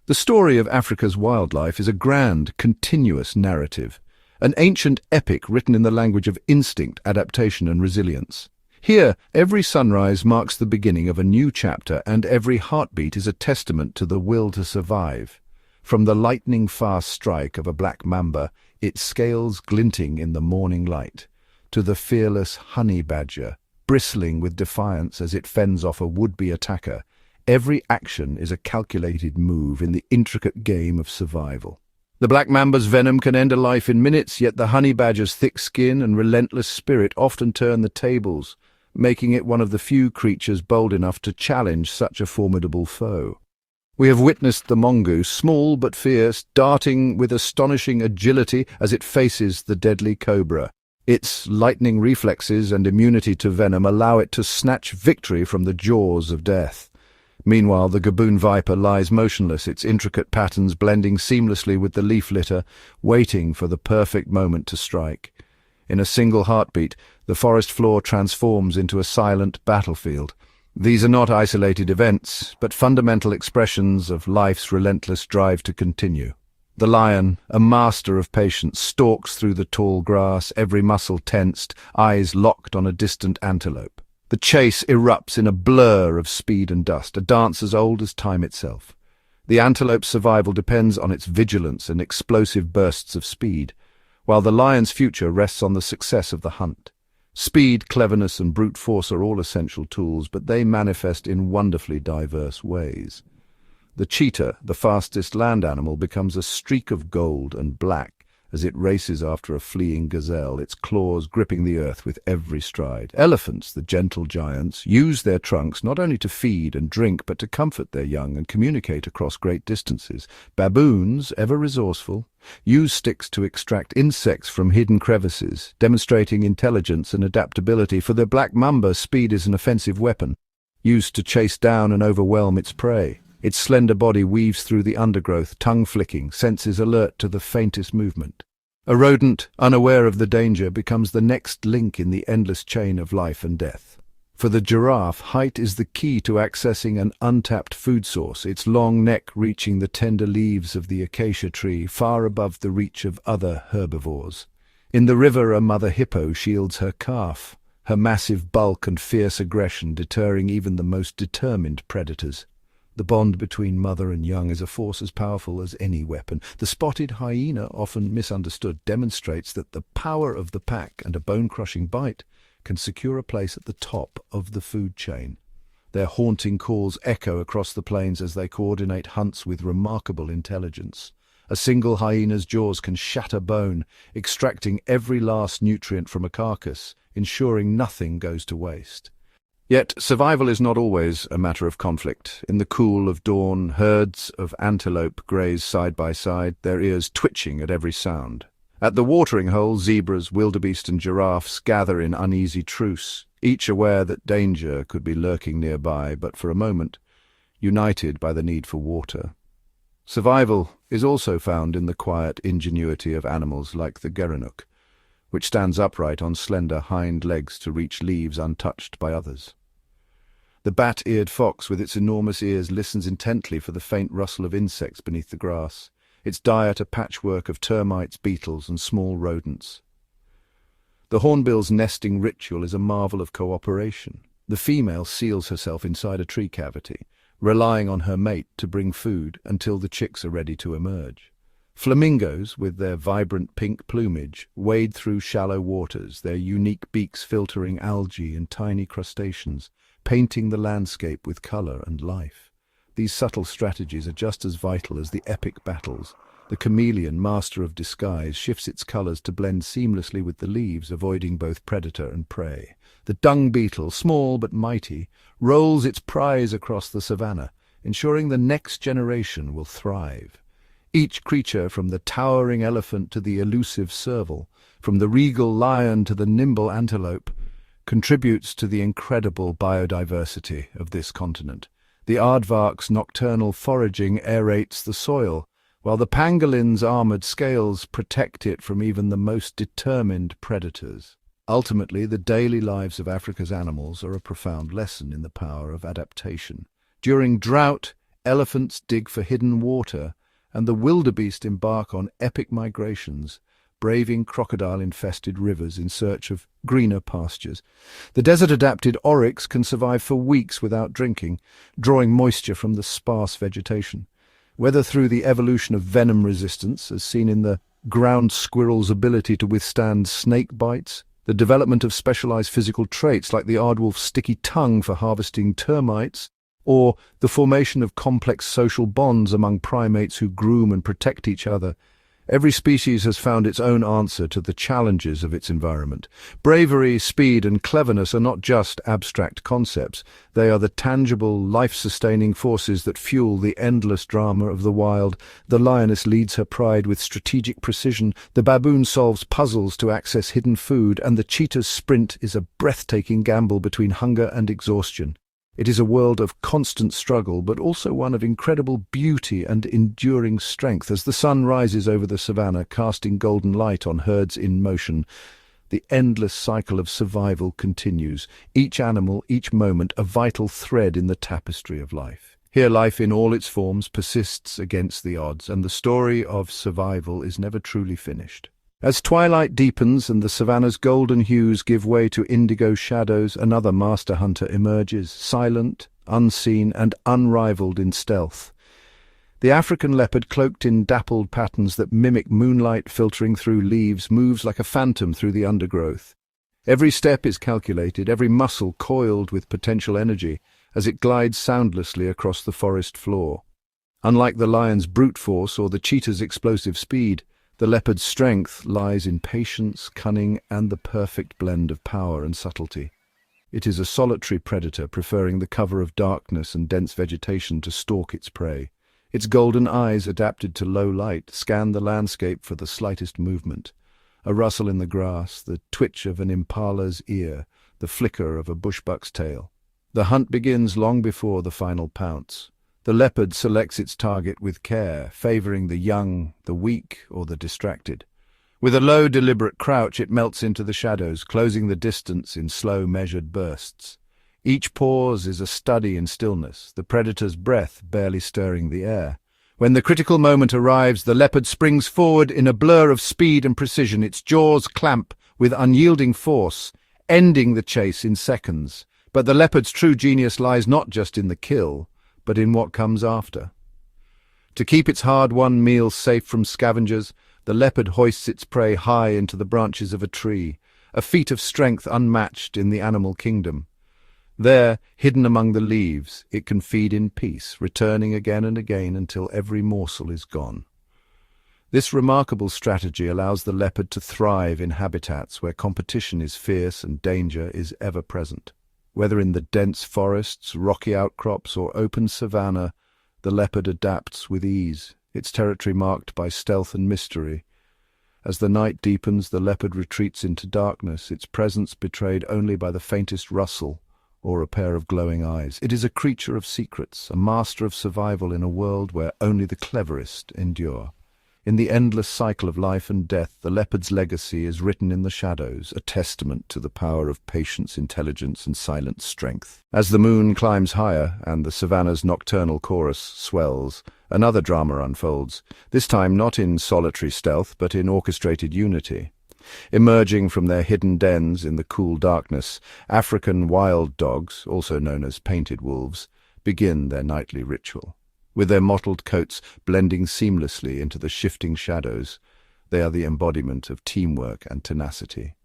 The story of Africa's wildlife is a grand, continuous narrative, an ancient epic written in the language of instinct, adaptation, and resilience. Here, every sunrise marks the beginning of a new chapter, and every heartbeat is a testament to the will to survive. From the lightning-fast strike of a black mamba, its scales glinting in the morning light, to the fearless honey badger, bristling with defiance as it fends off a would-be attacker, every action is a calculated move in the intricate game of survival. The black mamba's venom can end a life in minutes, yet the honey badger's thick skin and relentless spirit often turn the tables, making it one of the few creatures bold enough to challenge such a formidable foe. We have witnessed the mongoose, small but fierce, darting with astonishing agility as it faces the deadly cobra. Its lightning reflexes and immunity to venom allow it to snatch victory from the jaws of death. Meanwhile, the Gaboon viper lies motionless, its intricate patterns blending seamlessly with the leaf litter, waiting for the perfect moment to strike. In a single heartbeat, the forest floor transforms into a silent battlefield. These are not isolated events, but fundamental expressions of life's relentless drive to continue. The lion, a master of patience, stalks through the tall grass, every muscle tensed, eyes locked on a distant antelope. The chase erupts in a blur of speed and dust, a dance as old as time itself. The antelope's survival depends on its vigilance and explosive bursts of speed, while the lion's future rests on the success of the hunt. Speed, cleverness, and brute force are all essential tools, but they manifest in wonderfully diverse ways. The cheetah, the fastest land animal, becomes a streak of gold and black as it races after a fleeing gazelle, its claws gripping the earth with every stride. Elephants, the gentle giants, use their trunks not only to feed and drink, but to comfort their young and communicate across great distances. Baboons, ever resourceful, use sticks to extract insects from hidden crevices, demonstrating intelligence and adaptability. For the black mamba, speed is an offensive weapon, used to chase down and overwhelm its prey. Its slender body weaves through the undergrowth, tongue flicking, senses alert to the faintest movement. A rodent, unaware of the danger, becomes the next link in the endless chain of life and death. For the giraffe, height is the key to accessing an untapped food source, its long neck reaching the tender leaves of the acacia tree, far above the reach of other herbivores. In the river, a mother hippo shields her calf, her massive bulk and fierce aggression deterring even the most determined predators. The bond between mother and young is a force as powerful as any weapon. The spotted hyena, often misunderstood, demonstrates that the power of the pack and a bone-crushing bite can secure a place at the top of the food chain. Their haunting calls echo across the plains as they coordinate hunts with remarkable intelligence. A single hyena's jaws can shatter bone, extracting every last nutrient from a carcass, ensuring nothing goes to waste. Yet survival is not always a matter of conflict. In the cool of dawn, herds of antelope graze side by side, their ears twitching at every sound. At the watering hole, zebras, wildebeest, and giraffes gather in uneasy truce, each aware that danger could be lurking nearby, but for a moment, united by the need for water. Survival is also found in the quiet ingenuity of animals like the Gerenuk, which stands upright on slender hind legs to reach leaves untouched by others. The bat-eared fox with its enormous ears listens intently for the faint rustle of insects beneath the grass, its diet a patchwork of termites, beetles, and small rodents. The hornbill's nesting ritual is a marvel of cooperation. The female seals herself inside a tree cavity, relying on her mate to bring food until the chicks are ready to emerge. Flamingos, with their vibrant pink plumage, wade through shallow waters, their unique beaks filtering algae and tiny crustaceans, painting the landscape with color and life. These subtle strategies are just as vital as the epic battles. The chameleon, master of disguise, shifts its colors to blend seamlessly with the leaves, avoiding both predator and prey. The dung beetle, small but mighty, rolls its prize across the savannah, ensuring the next generation will thrive. Each creature, from the towering elephant to the elusive serval, from the regal lion to the nimble antelope, contributes to the incredible biodiversity of this continent. The aardvark's nocturnal foraging aerates the soil, while the pangolin's armored scales protect it from even the most determined predators. Ultimately, the daily lives of Africa's animals are a profound lesson in the power of adaptation. During drought, elephants dig for hidden water, and the wildebeest embark on epic migrations, braving crocodile-infested rivers in search of greener pastures. The desert-adapted oryx can survive for weeks without drinking, drawing moisture from the sparse vegetation. Whether through the evolution of venom resistance, as seen in the ground squirrel's ability to withstand snake bites, the development of specialized physical traits like the aardwolf's sticky tongue for harvesting termites, or the formation of complex social bonds among primates who groom and protect each other, every species has found its own answer to the challenges of its environment. Bravery, speed, and cleverness are not just abstract concepts. They are the tangible, life-sustaining forces that fuel the endless drama of the wild. The lioness leads her pride with strategic precision, the baboon solves puzzles to access hidden food, and the cheetah's sprint is a breathtaking gamble between hunger and exhaustion. It is a world of constant struggle, but also one of incredible beauty and enduring strength. As the sun rises over the savannah, casting golden light on herds in motion, the endless cycle of survival continues, each animal, each moment, a vital thread in the tapestry of life. Here life in all its forms persists against the odds, and the story of survival is never truly finished. As twilight deepens and the savannah's golden hues give way to indigo shadows, another master hunter emerges, silent, unseen, and unrivaled in stealth. The African leopard, cloaked in dappled patterns that mimic moonlight filtering through leaves, moves like a phantom through the undergrowth. Every step is calculated, every muscle coiled with potential energy, as it glides soundlessly across the forest floor. Unlike the lion's brute force or the cheetah's explosive speed, the leopard's strength lies in patience, cunning, and the perfect blend of power and subtlety. It is a solitary predator, preferring the cover of darkness and dense vegetation to stalk its prey. Its golden eyes, adapted to low light, scan the landscape for the slightest movement. A rustle in the grass, the twitch of an impala's ear, the flicker of a bushbuck's tail. The hunt begins long before the final pounce. The leopard selects its target with care, favoring the young, the weak, or the distracted. With a low, deliberate crouch, it melts into the shadows, closing the distance in slow, measured bursts. Each pause is a study in stillness, the predator's breath barely stirring the air. When the critical moment arrives, the leopard springs forward in a blur of speed and precision, its jaws clamp with unyielding force, ending the chase in seconds. But the leopard's true genius lies not just in the kill, but in what comes after. To keep its hard-won meal safe from scavengers, the leopard hoists its prey high into the branches of a tree, a feat of strength unmatched in the animal kingdom. There, hidden among the leaves, it can feed in peace, returning again and again until every morsel is gone. This remarkable strategy allows the leopard to thrive in habitats where competition is fierce and danger is ever present. Whether in the dense forests, rocky outcrops, or open savanna, the leopard adapts with ease, its territory marked by stealth and mystery. As the night deepens, the leopard retreats into darkness, its presence betrayed only by the faintest rustle or a pair of glowing eyes. It is a creature of secrets, a master of survival in a world where only the cleverest endure. In the endless cycle of life and death, the leopard's legacy is written in the shadows, a testament to the power of patience, intelligence, and silent strength. As the moon climbs higher and the savannah's nocturnal chorus swells, another drama unfolds, this time not in solitary stealth, but in orchestrated unity. Emerging from their hidden dens in the cool darkness, African wild dogs, also known as painted wolves, begin their nightly ritual. With their mottled coats blending seamlessly into the shifting shadows, they are the embodiment of teamwork and tenacity.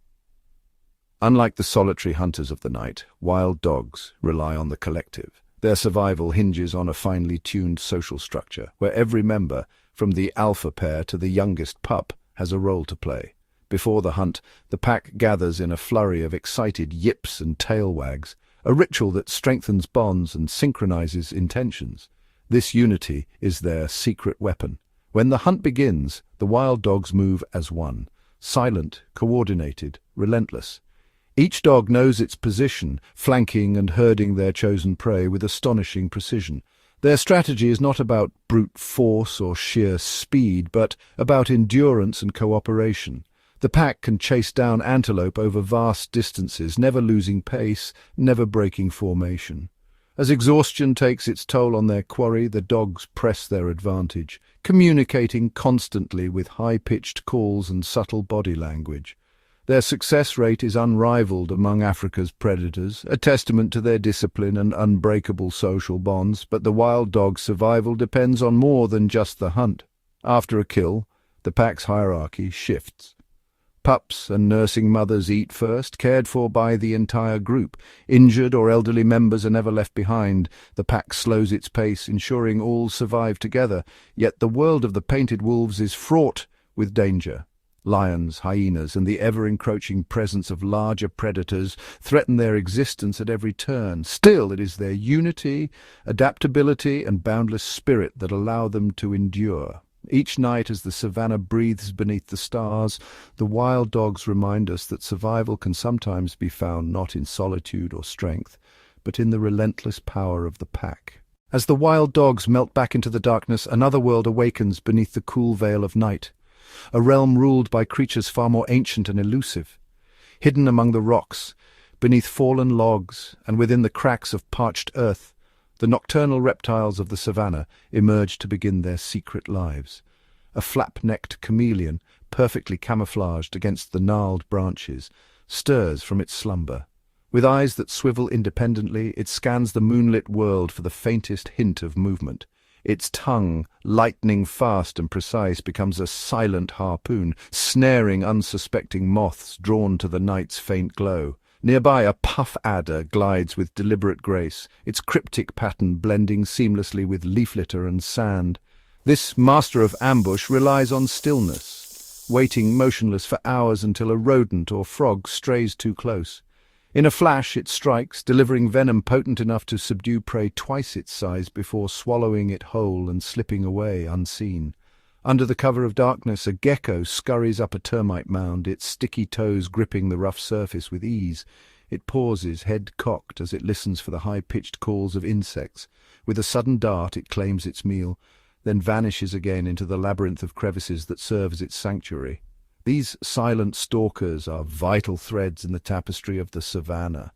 Unlike the solitary hunters of the night, wild dogs rely on the collective. Their survival hinges on a finely tuned social structure, where every member, from the alpha pair to the youngest pup, has a role to play. Before the hunt, the pack gathers in a flurry of excited yips and tail wags, a ritual that strengthens bonds and synchronizes intentions. This unity is their secret weapon. When the hunt begins, the wild dogs move as one, silent, coordinated, relentless. Each dog knows its position, flanking and herding their chosen prey with astonishing precision. Their strategy is not about brute force or sheer speed, but about endurance and cooperation. The pack can chase down antelope over vast distances, never losing pace, never breaking formation. As exhaustion takes its toll on their quarry, the dogs press their advantage, communicating constantly with high-pitched calls and subtle body language. Their success rate is unrivaled among Africa's predators, a testament to their discipline and unbreakable social bonds, but the wild dog's survival depends on more than just the hunt. After a kill, the pack's hierarchy shifts. Pups and nursing mothers eat first, cared for by the entire group. Injured or elderly members are never left behind. The pack slows its pace, ensuring all survive together. Yet the world of the painted wolves is fraught with danger. Lions, hyenas, and the ever-encroaching presence of larger predators threaten their existence at every turn. Still, it is their unity, adaptability, and boundless spirit that allow them to endure. Each night as the savannah breathes beneath the stars, the wild dogs remind us that survival can sometimes be found not in solitude or strength, but in the relentless power of the pack. As the wild dogs melt back into the darkness, another world awakens beneath the cool veil of night, a realm ruled by creatures far more ancient and elusive. Hidden among the rocks, beneath fallen logs, and within the cracks of parched earth, the nocturnal reptiles of the savannah emerge to begin their secret lives. A flap-necked chameleon, perfectly camouflaged against the gnarled branches, stirs from its slumber. With eyes that swivel independently, it scans the moonlit world for the faintest hint of movement. Its tongue, lightning fast and precise, becomes a silent harpoon, snaring unsuspecting moths drawn to the night's faint glow. Nearby, a puff adder glides with deliberate grace, its cryptic pattern blending seamlessly with leaf litter and sand. This master of ambush relies on stillness, waiting motionless for hours until a rodent or frog strays too close. In a flash, it strikes, delivering venom potent enough to subdue prey twice its size before swallowing it whole and slipping away unseen. Under the cover of darkness, a gecko scurries up a termite mound, its sticky toes gripping the rough surface with ease. It pauses, head cocked, as it listens for the high-pitched calls of insects. With a sudden dart, it claims its meal, then vanishes again into the labyrinth of crevices that serve as its sanctuary. These silent stalkers are vital threads in the tapestry of the savannah.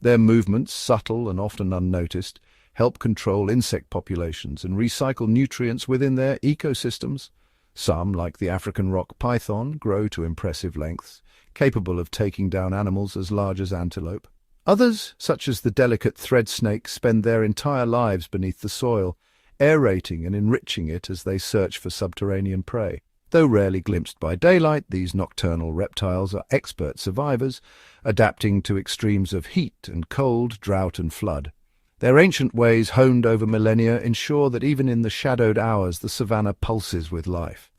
Their movements, subtle and often unnoticed, help control insect populations and recycle nutrients within their ecosystems. Some, like the African rock python, grow to impressive lengths, capable of taking down animals as large as antelope. Others, such as the delicate thread snake, spend their entire lives beneath the soil, aerating and enriching it as they search for subterranean prey. Though rarely glimpsed by daylight, these nocturnal reptiles are expert survivors, adapting to extremes of heat and cold, drought and flood. Their ancient ways, honed over millennia, ensure that even in the shadowed hours the savannah pulses with life.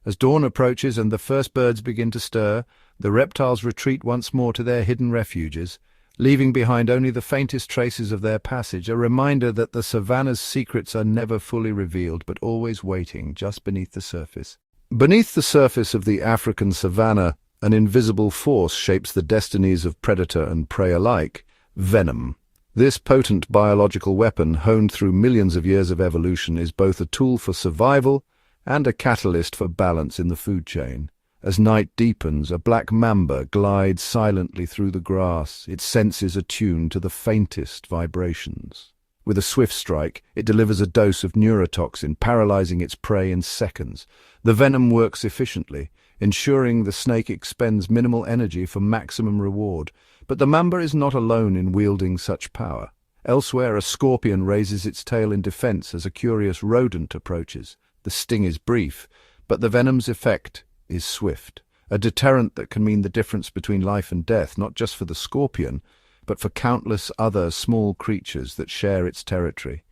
As dawn approaches and the first birds begin to stir, the reptiles retreat once more to their hidden refuges, leaving behind only the faintest traces of their passage, a reminder that the savannah's secrets are never fully revealed but always waiting just beneath the surface. Beneath the surface of the African savannah, an invisible force shapes the destinies of predator and prey alike: venom. This potent biological weapon, honed through millions of years of evolution, is both a tool for survival and a catalyst for balance in the food chain. As night deepens, a black mamba glides silently through the grass, its senses attuned to the faintest vibrations. With a swift strike, it delivers a dose of neurotoxin, paralyzing its prey in seconds. The venom works efficiently, ensuring the snake expends minimal energy for maximum reward. But the mamba is not alone in wielding such power. Elsewhere, a scorpion raises its tail in defense as a curious rodent approaches. The sting is brief, but the venom's effect is swift. A deterrent that can mean the difference between life and death, not just for the scorpion, but for countless other small creatures that share its territory.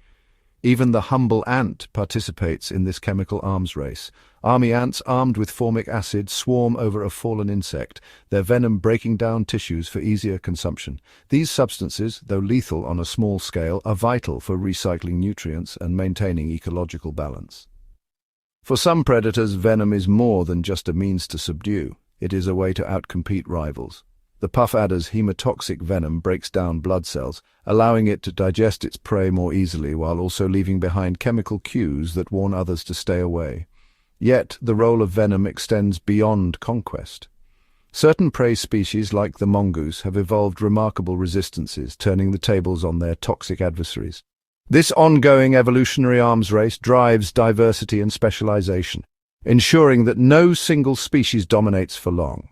Even the humble ant participates in this chemical arms race. Army ants armed with formic acid swarm over a fallen insect, their venom breaking down tissues for easier consumption. These substances, though lethal on a small scale, are vital for recycling nutrients and maintaining ecological balance. For some predators, venom is more than just a means to subdue. It is a way to outcompete rivals. The puff adder's hemotoxic venom breaks down blood cells, allowing it to digest its prey more easily while also leaving behind chemical cues that warn others to stay away. Yet, the role of venom extends beyond conquest. Certain prey species, like the mongoose, have evolved remarkable resistances, turning the tables on their toxic adversaries. This ongoing evolutionary arms race drives diversity and specialization, ensuring that no single species dominates for long.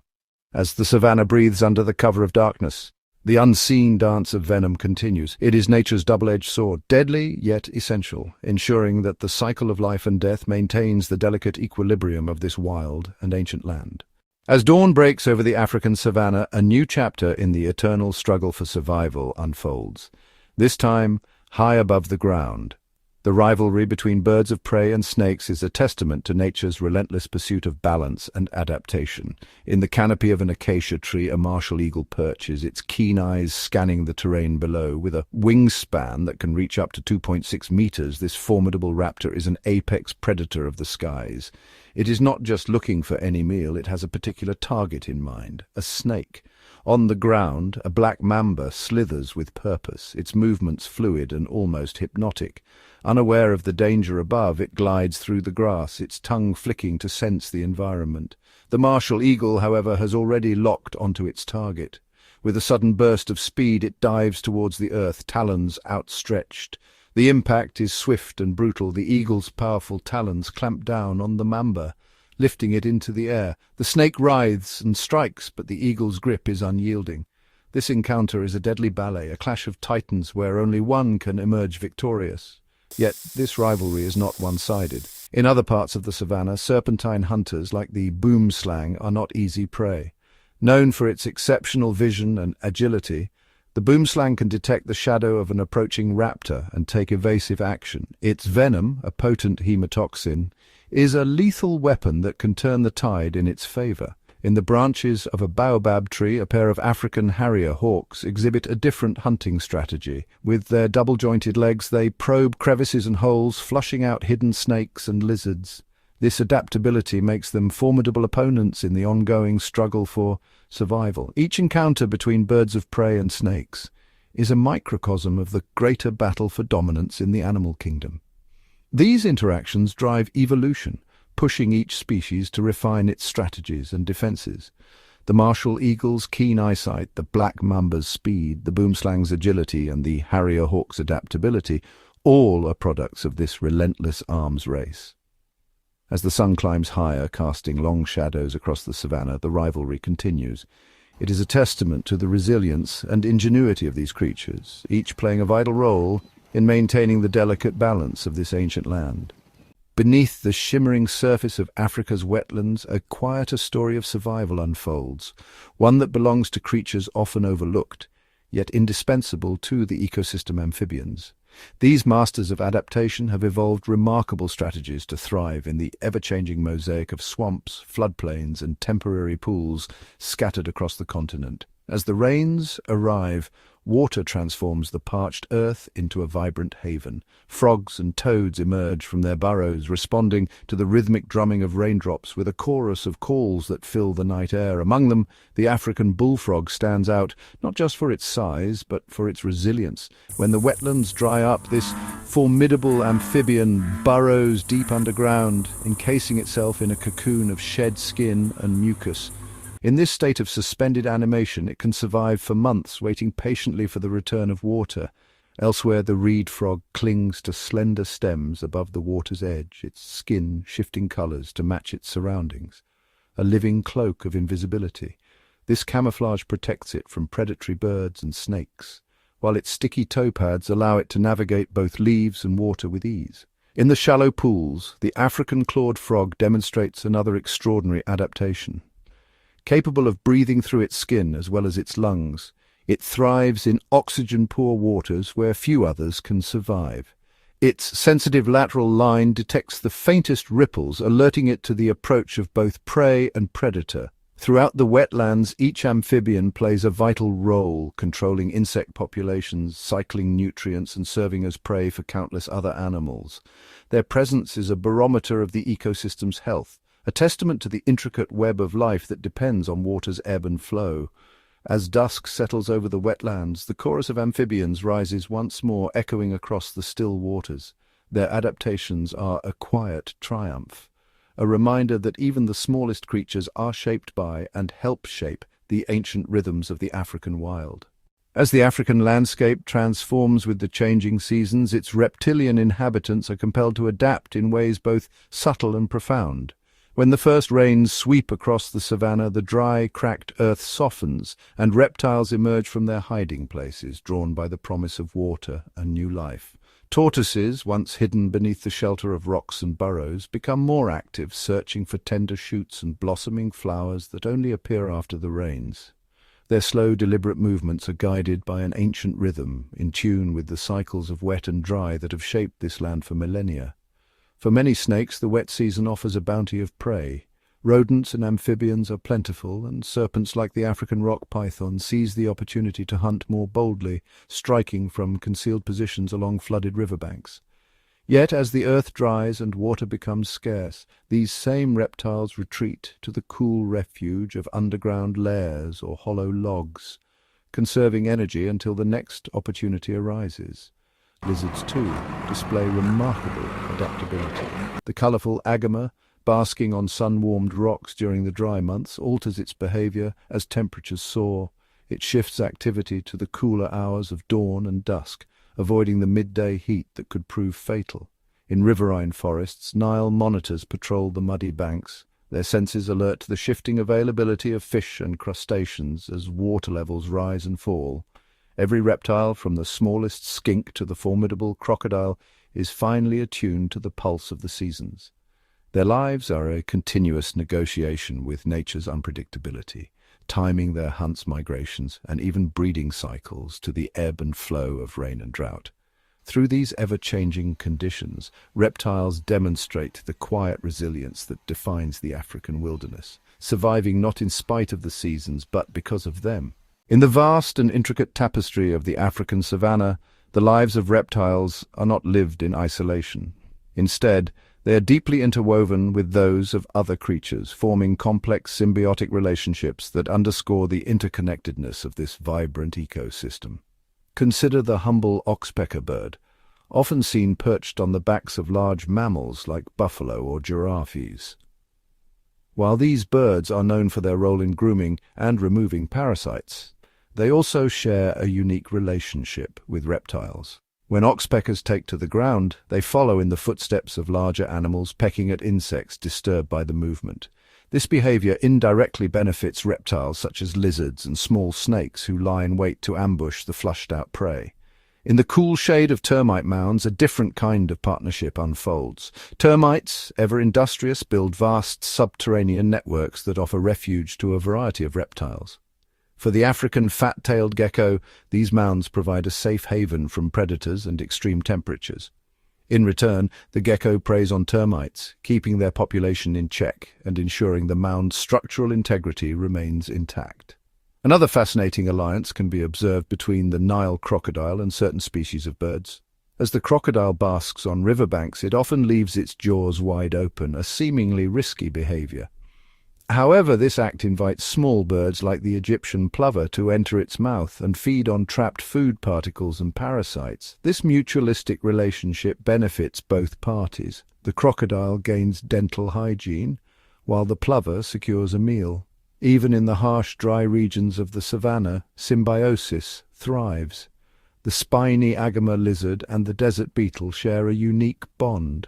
As the savannah breathes under the cover of darkness, the unseen dance of venom continues. It is nature's double-edged sword, deadly yet essential, ensuring that the cycle of life and death maintains the delicate equilibrium of this wild and ancient land. As dawn breaks over the African savannah, a new chapter in the eternal struggle for survival unfolds. This time, high above the ground. The rivalry between birds of prey and snakes is a testament to nature's relentless pursuit of balance and adaptation. In the canopy of an acacia tree, a martial eagle perches, its keen eyes scanning the terrain below. With a wingspan that can reach up to 2.6 meters, this formidable raptor is an apex predator of the skies. It is not just looking for any meal, it has a particular target in mind, a snake. On the ground, a black mamba slithers with purpose, its movements fluid and almost hypnotic. Unaware of the danger above, it glides through the grass, its tongue flicking to sense the environment. The martial eagle, however, has already locked onto its target. With a sudden burst of speed, it dives towards the earth, talons outstretched. The impact is swift and brutal. The eagle's powerful talons clamp down on the mamba, lifting it into the air. The snake writhes and strikes, but the eagle's grip is unyielding. This encounter is a deadly ballet, a clash of titans where only one can emerge victorious. Yet this rivalry is not one-sided. In other parts of the savannah, serpentine hunters like the boomslang are not easy prey. Known for its exceptional vision and agility, the boomslang can detect the shadow of an approaching raptor and take evasive action. Its venom, a potent hemotoxin, is a lethal weapon that can turn the tide in its favor. In the branches of a baobab tree, a pair of African harrier hawks exhibit a different hunting strategy. With their double-jointed legs, they probe crevices and holes, flushing out hidden snakes and lizards. This adaptability makes them formidable opponents in the ongoing struggle for survival. Each encounter between birds of prey and snakes is a microcosm of the greater battle for dominance in the animal kingdom. These interactions drive evolution, pushing each species to refine its strategies and defenses. The martial eagle's keen eyesight, the black mamba's speed, the boomslang's agility, and the harrier hawk's adaptability, all are products of this relentless arms race. As the sun climbs higher, casting long shadows across the savannah, the rivalry continues. It is a testament to the resilience and ingenuity of these creatures, each playing a vital role in maintaining the delicate balance of this ancient land. Beneath the shimmering surface of Africa's wetlands, a quieter story of survival unfolds, one that belongs to creatures often overlooked, yet indispensable to the ecosystem amphibians. These masters of adaptation have evolved remarkable strategies to thrive in the ever-changing mosaic of swamps, floodplains, and temporary pools scattered across the continent. As the rains arrive, water transforms the parched earth into a vibrant haven. Frogs and toads emerge from their burrows, responding to the rhythmic drumming of raindrops with a chorus of calls that fill the night air. Among them, the African bullfrog stands out, not just for its size, but for its resilience. When the wetlands dry up, this formidable amphibian burrows deep underground, encasing itself in a cocoon of shed skin and mucus. In this state of suspended animation, it can survive for months, waiting patiently for the return of water. Elsewhere, the reed frog clings to slender stems above the water's edge, its skin shifting colors to match its surroundings. A living cloak of invisibility. This camouflage protects it from predatory birds and snakes, while its sticky toe pads allow it to navigate both leaves and water with ease. In the shallow pools, the African clawed frog demonstrates another extraordinary adaptation. Capable of breathing through its skin as well as its lungs, it thrives in oxygen-poor waters where few others can survive. Its sensitive lateral line detects the faintest ripples, alerting it to the approach of both prey and predator. Throughout the wetlands, each amphibian plays a vital role, controlling insect populations, cycling nutrients, and serving as prey for countless other animals. Their presence is a barometer of the ecosystem's health, a testament to the intricate web of life that depends on water's ebb and flow. As dusk settles over the wetlands, the chorus of amphibians rises once more, echoing across the still waters. Their adaptations are a quiet triumph, a reminder that even the smallest creatures are shaped by and help shape the ancient rhythms of the African wild. As the African landscape transforms with the changing seasons, its reptilian inhabitants are compelled to adapt in ways both subtle and profound. When the first rains sweep across the savannah, the dry, cracked earth softens, and reptiles emerge from their hiding places, drawn by the promise of water and new life. Tortoises, once hidden beneath the shelter of rocks and burrows, become more active, searching for tender shoots and blossoming flowers that only appear after the rains. Their slow, deliberate movements are guided by an ancient rhythm, in tune with the cycles of wet and dry that have shaped this land for millennia. For many snakes, the wet season offers a bounty of prey. Rodents and amphibians are plentiful, and serpents like the African rock python seize the opportunity to hunt more boldly, striking from concealed positions along flooded riverbanks. Yet, as the earth dries and water becomes scarce, these same reptiles retreat to the cool refuge of underground lairs or hollow logs, conserving energy until the next opportunity arises. Lizards, too, display remarkable adaptability. The colourful agama, basking on sun-warmed rocks during the dry months, alters its behaviour as temperatures soar. It shifts activity to the cooler hours of dawn and dusk, avoiding the midday heat that could prove fatal. In riverine forests, Nile monitors patrol the muddy banks, their senses alert to the shifting availability of fish and crustaceans as water levels rise and fall. Every reptile, from the smallest skink to the formidable crocodile, is finely attuned to the pulse of the seasons. Their lives are a continuous negotiation with nature's unpredictability, timing their hunts, migrations, and even breeding cycles to the ebb and flow of rain and drought. Through these ever-changing conditions, reptiles demonstrate the quiet resilience that defines the African wilderness, surviving not in spite of the seasons, but because of them. In the vast and intricate tapestry of the African savannah, the lives of reptiles are not lived in isolation. Instead, they are deeply interwoven with those of other creatures, forming complex symbiotic relationships that underscore the interconnectedness of this vibrant ecosystem. Consider the humble oxpecker bird, often seen perched on the backs of large mammals like buffalo or giraffes. While these birds are known for their role in grooming and removing parasites, they also share a unique relationship with reptiles. When oxpeckers take to the ground, they follow in the footsteps of larger animals, pecking at insects disturbed by the movement. This behavior indirectly benefits reptiles such as lizards and small snakes who lie in wait to ambush the flushed-out prey. In the cool shade of termite mounds, a different kind of partnership unfolds. Termites, ever industrious, build vast subterranean networks that offer refuge to a variety of reptiles. For the African fat-tailed gecko, these mounds provide a safe haven from predators and extreme temperatures. In return, the gecko preys on termites, keeping their population in check and ensuring the mound's structural integrity remains intact. Another fascinating alliance can be observed between the Nile crocodile and certain species of birds. As the crocodile basks on riverbanks, it often leaves its jaws wide open, a seemingly risky behavior. However, this act invites small birds like the Egyptian plover to enter its mouth and feed on trapped food particles and parasites. This mutualistic relationship benefits both parties. The crocodile gains dental hygiene, while the plover secures a meal. Even in the harsh, dry regions of the savannah, symbiosis thrives. The spiny agama lizard and the desert beetle share a unique bond.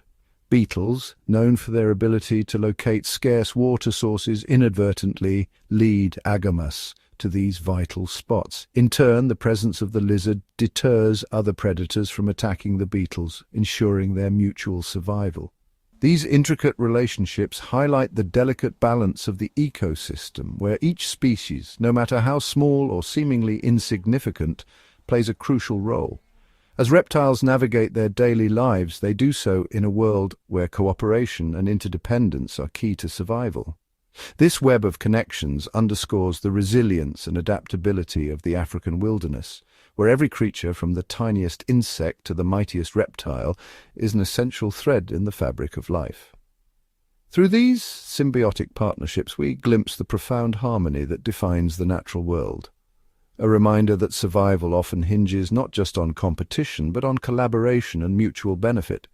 Beetles, known for their ability to locate scarce water sources, inadvertently lead agamas to these vital spots. In turn, the presence of the lizard deters other predators from attacking the beetles, ensuring their mutual survival. These intricate relationships highlight the delicate balance of the ecosystem, where each species, no matter how small or seemingly insignificant, plays a crucial role. As reptiles navigate their daily lives, they do so in a world where cooperation and interdependence are key to survival. This web of connections underscores the resilience and adaptability of the African wilderness, where every creature, from the tiniest insect to the mightiest reptile, is an essential thread in the fabric of life. Through these symbiotic partnerships, we glimpse the profound harmony that defines the natural world. A reminder that survival often hinges not just on competition, but on collaboration and mutual benefit.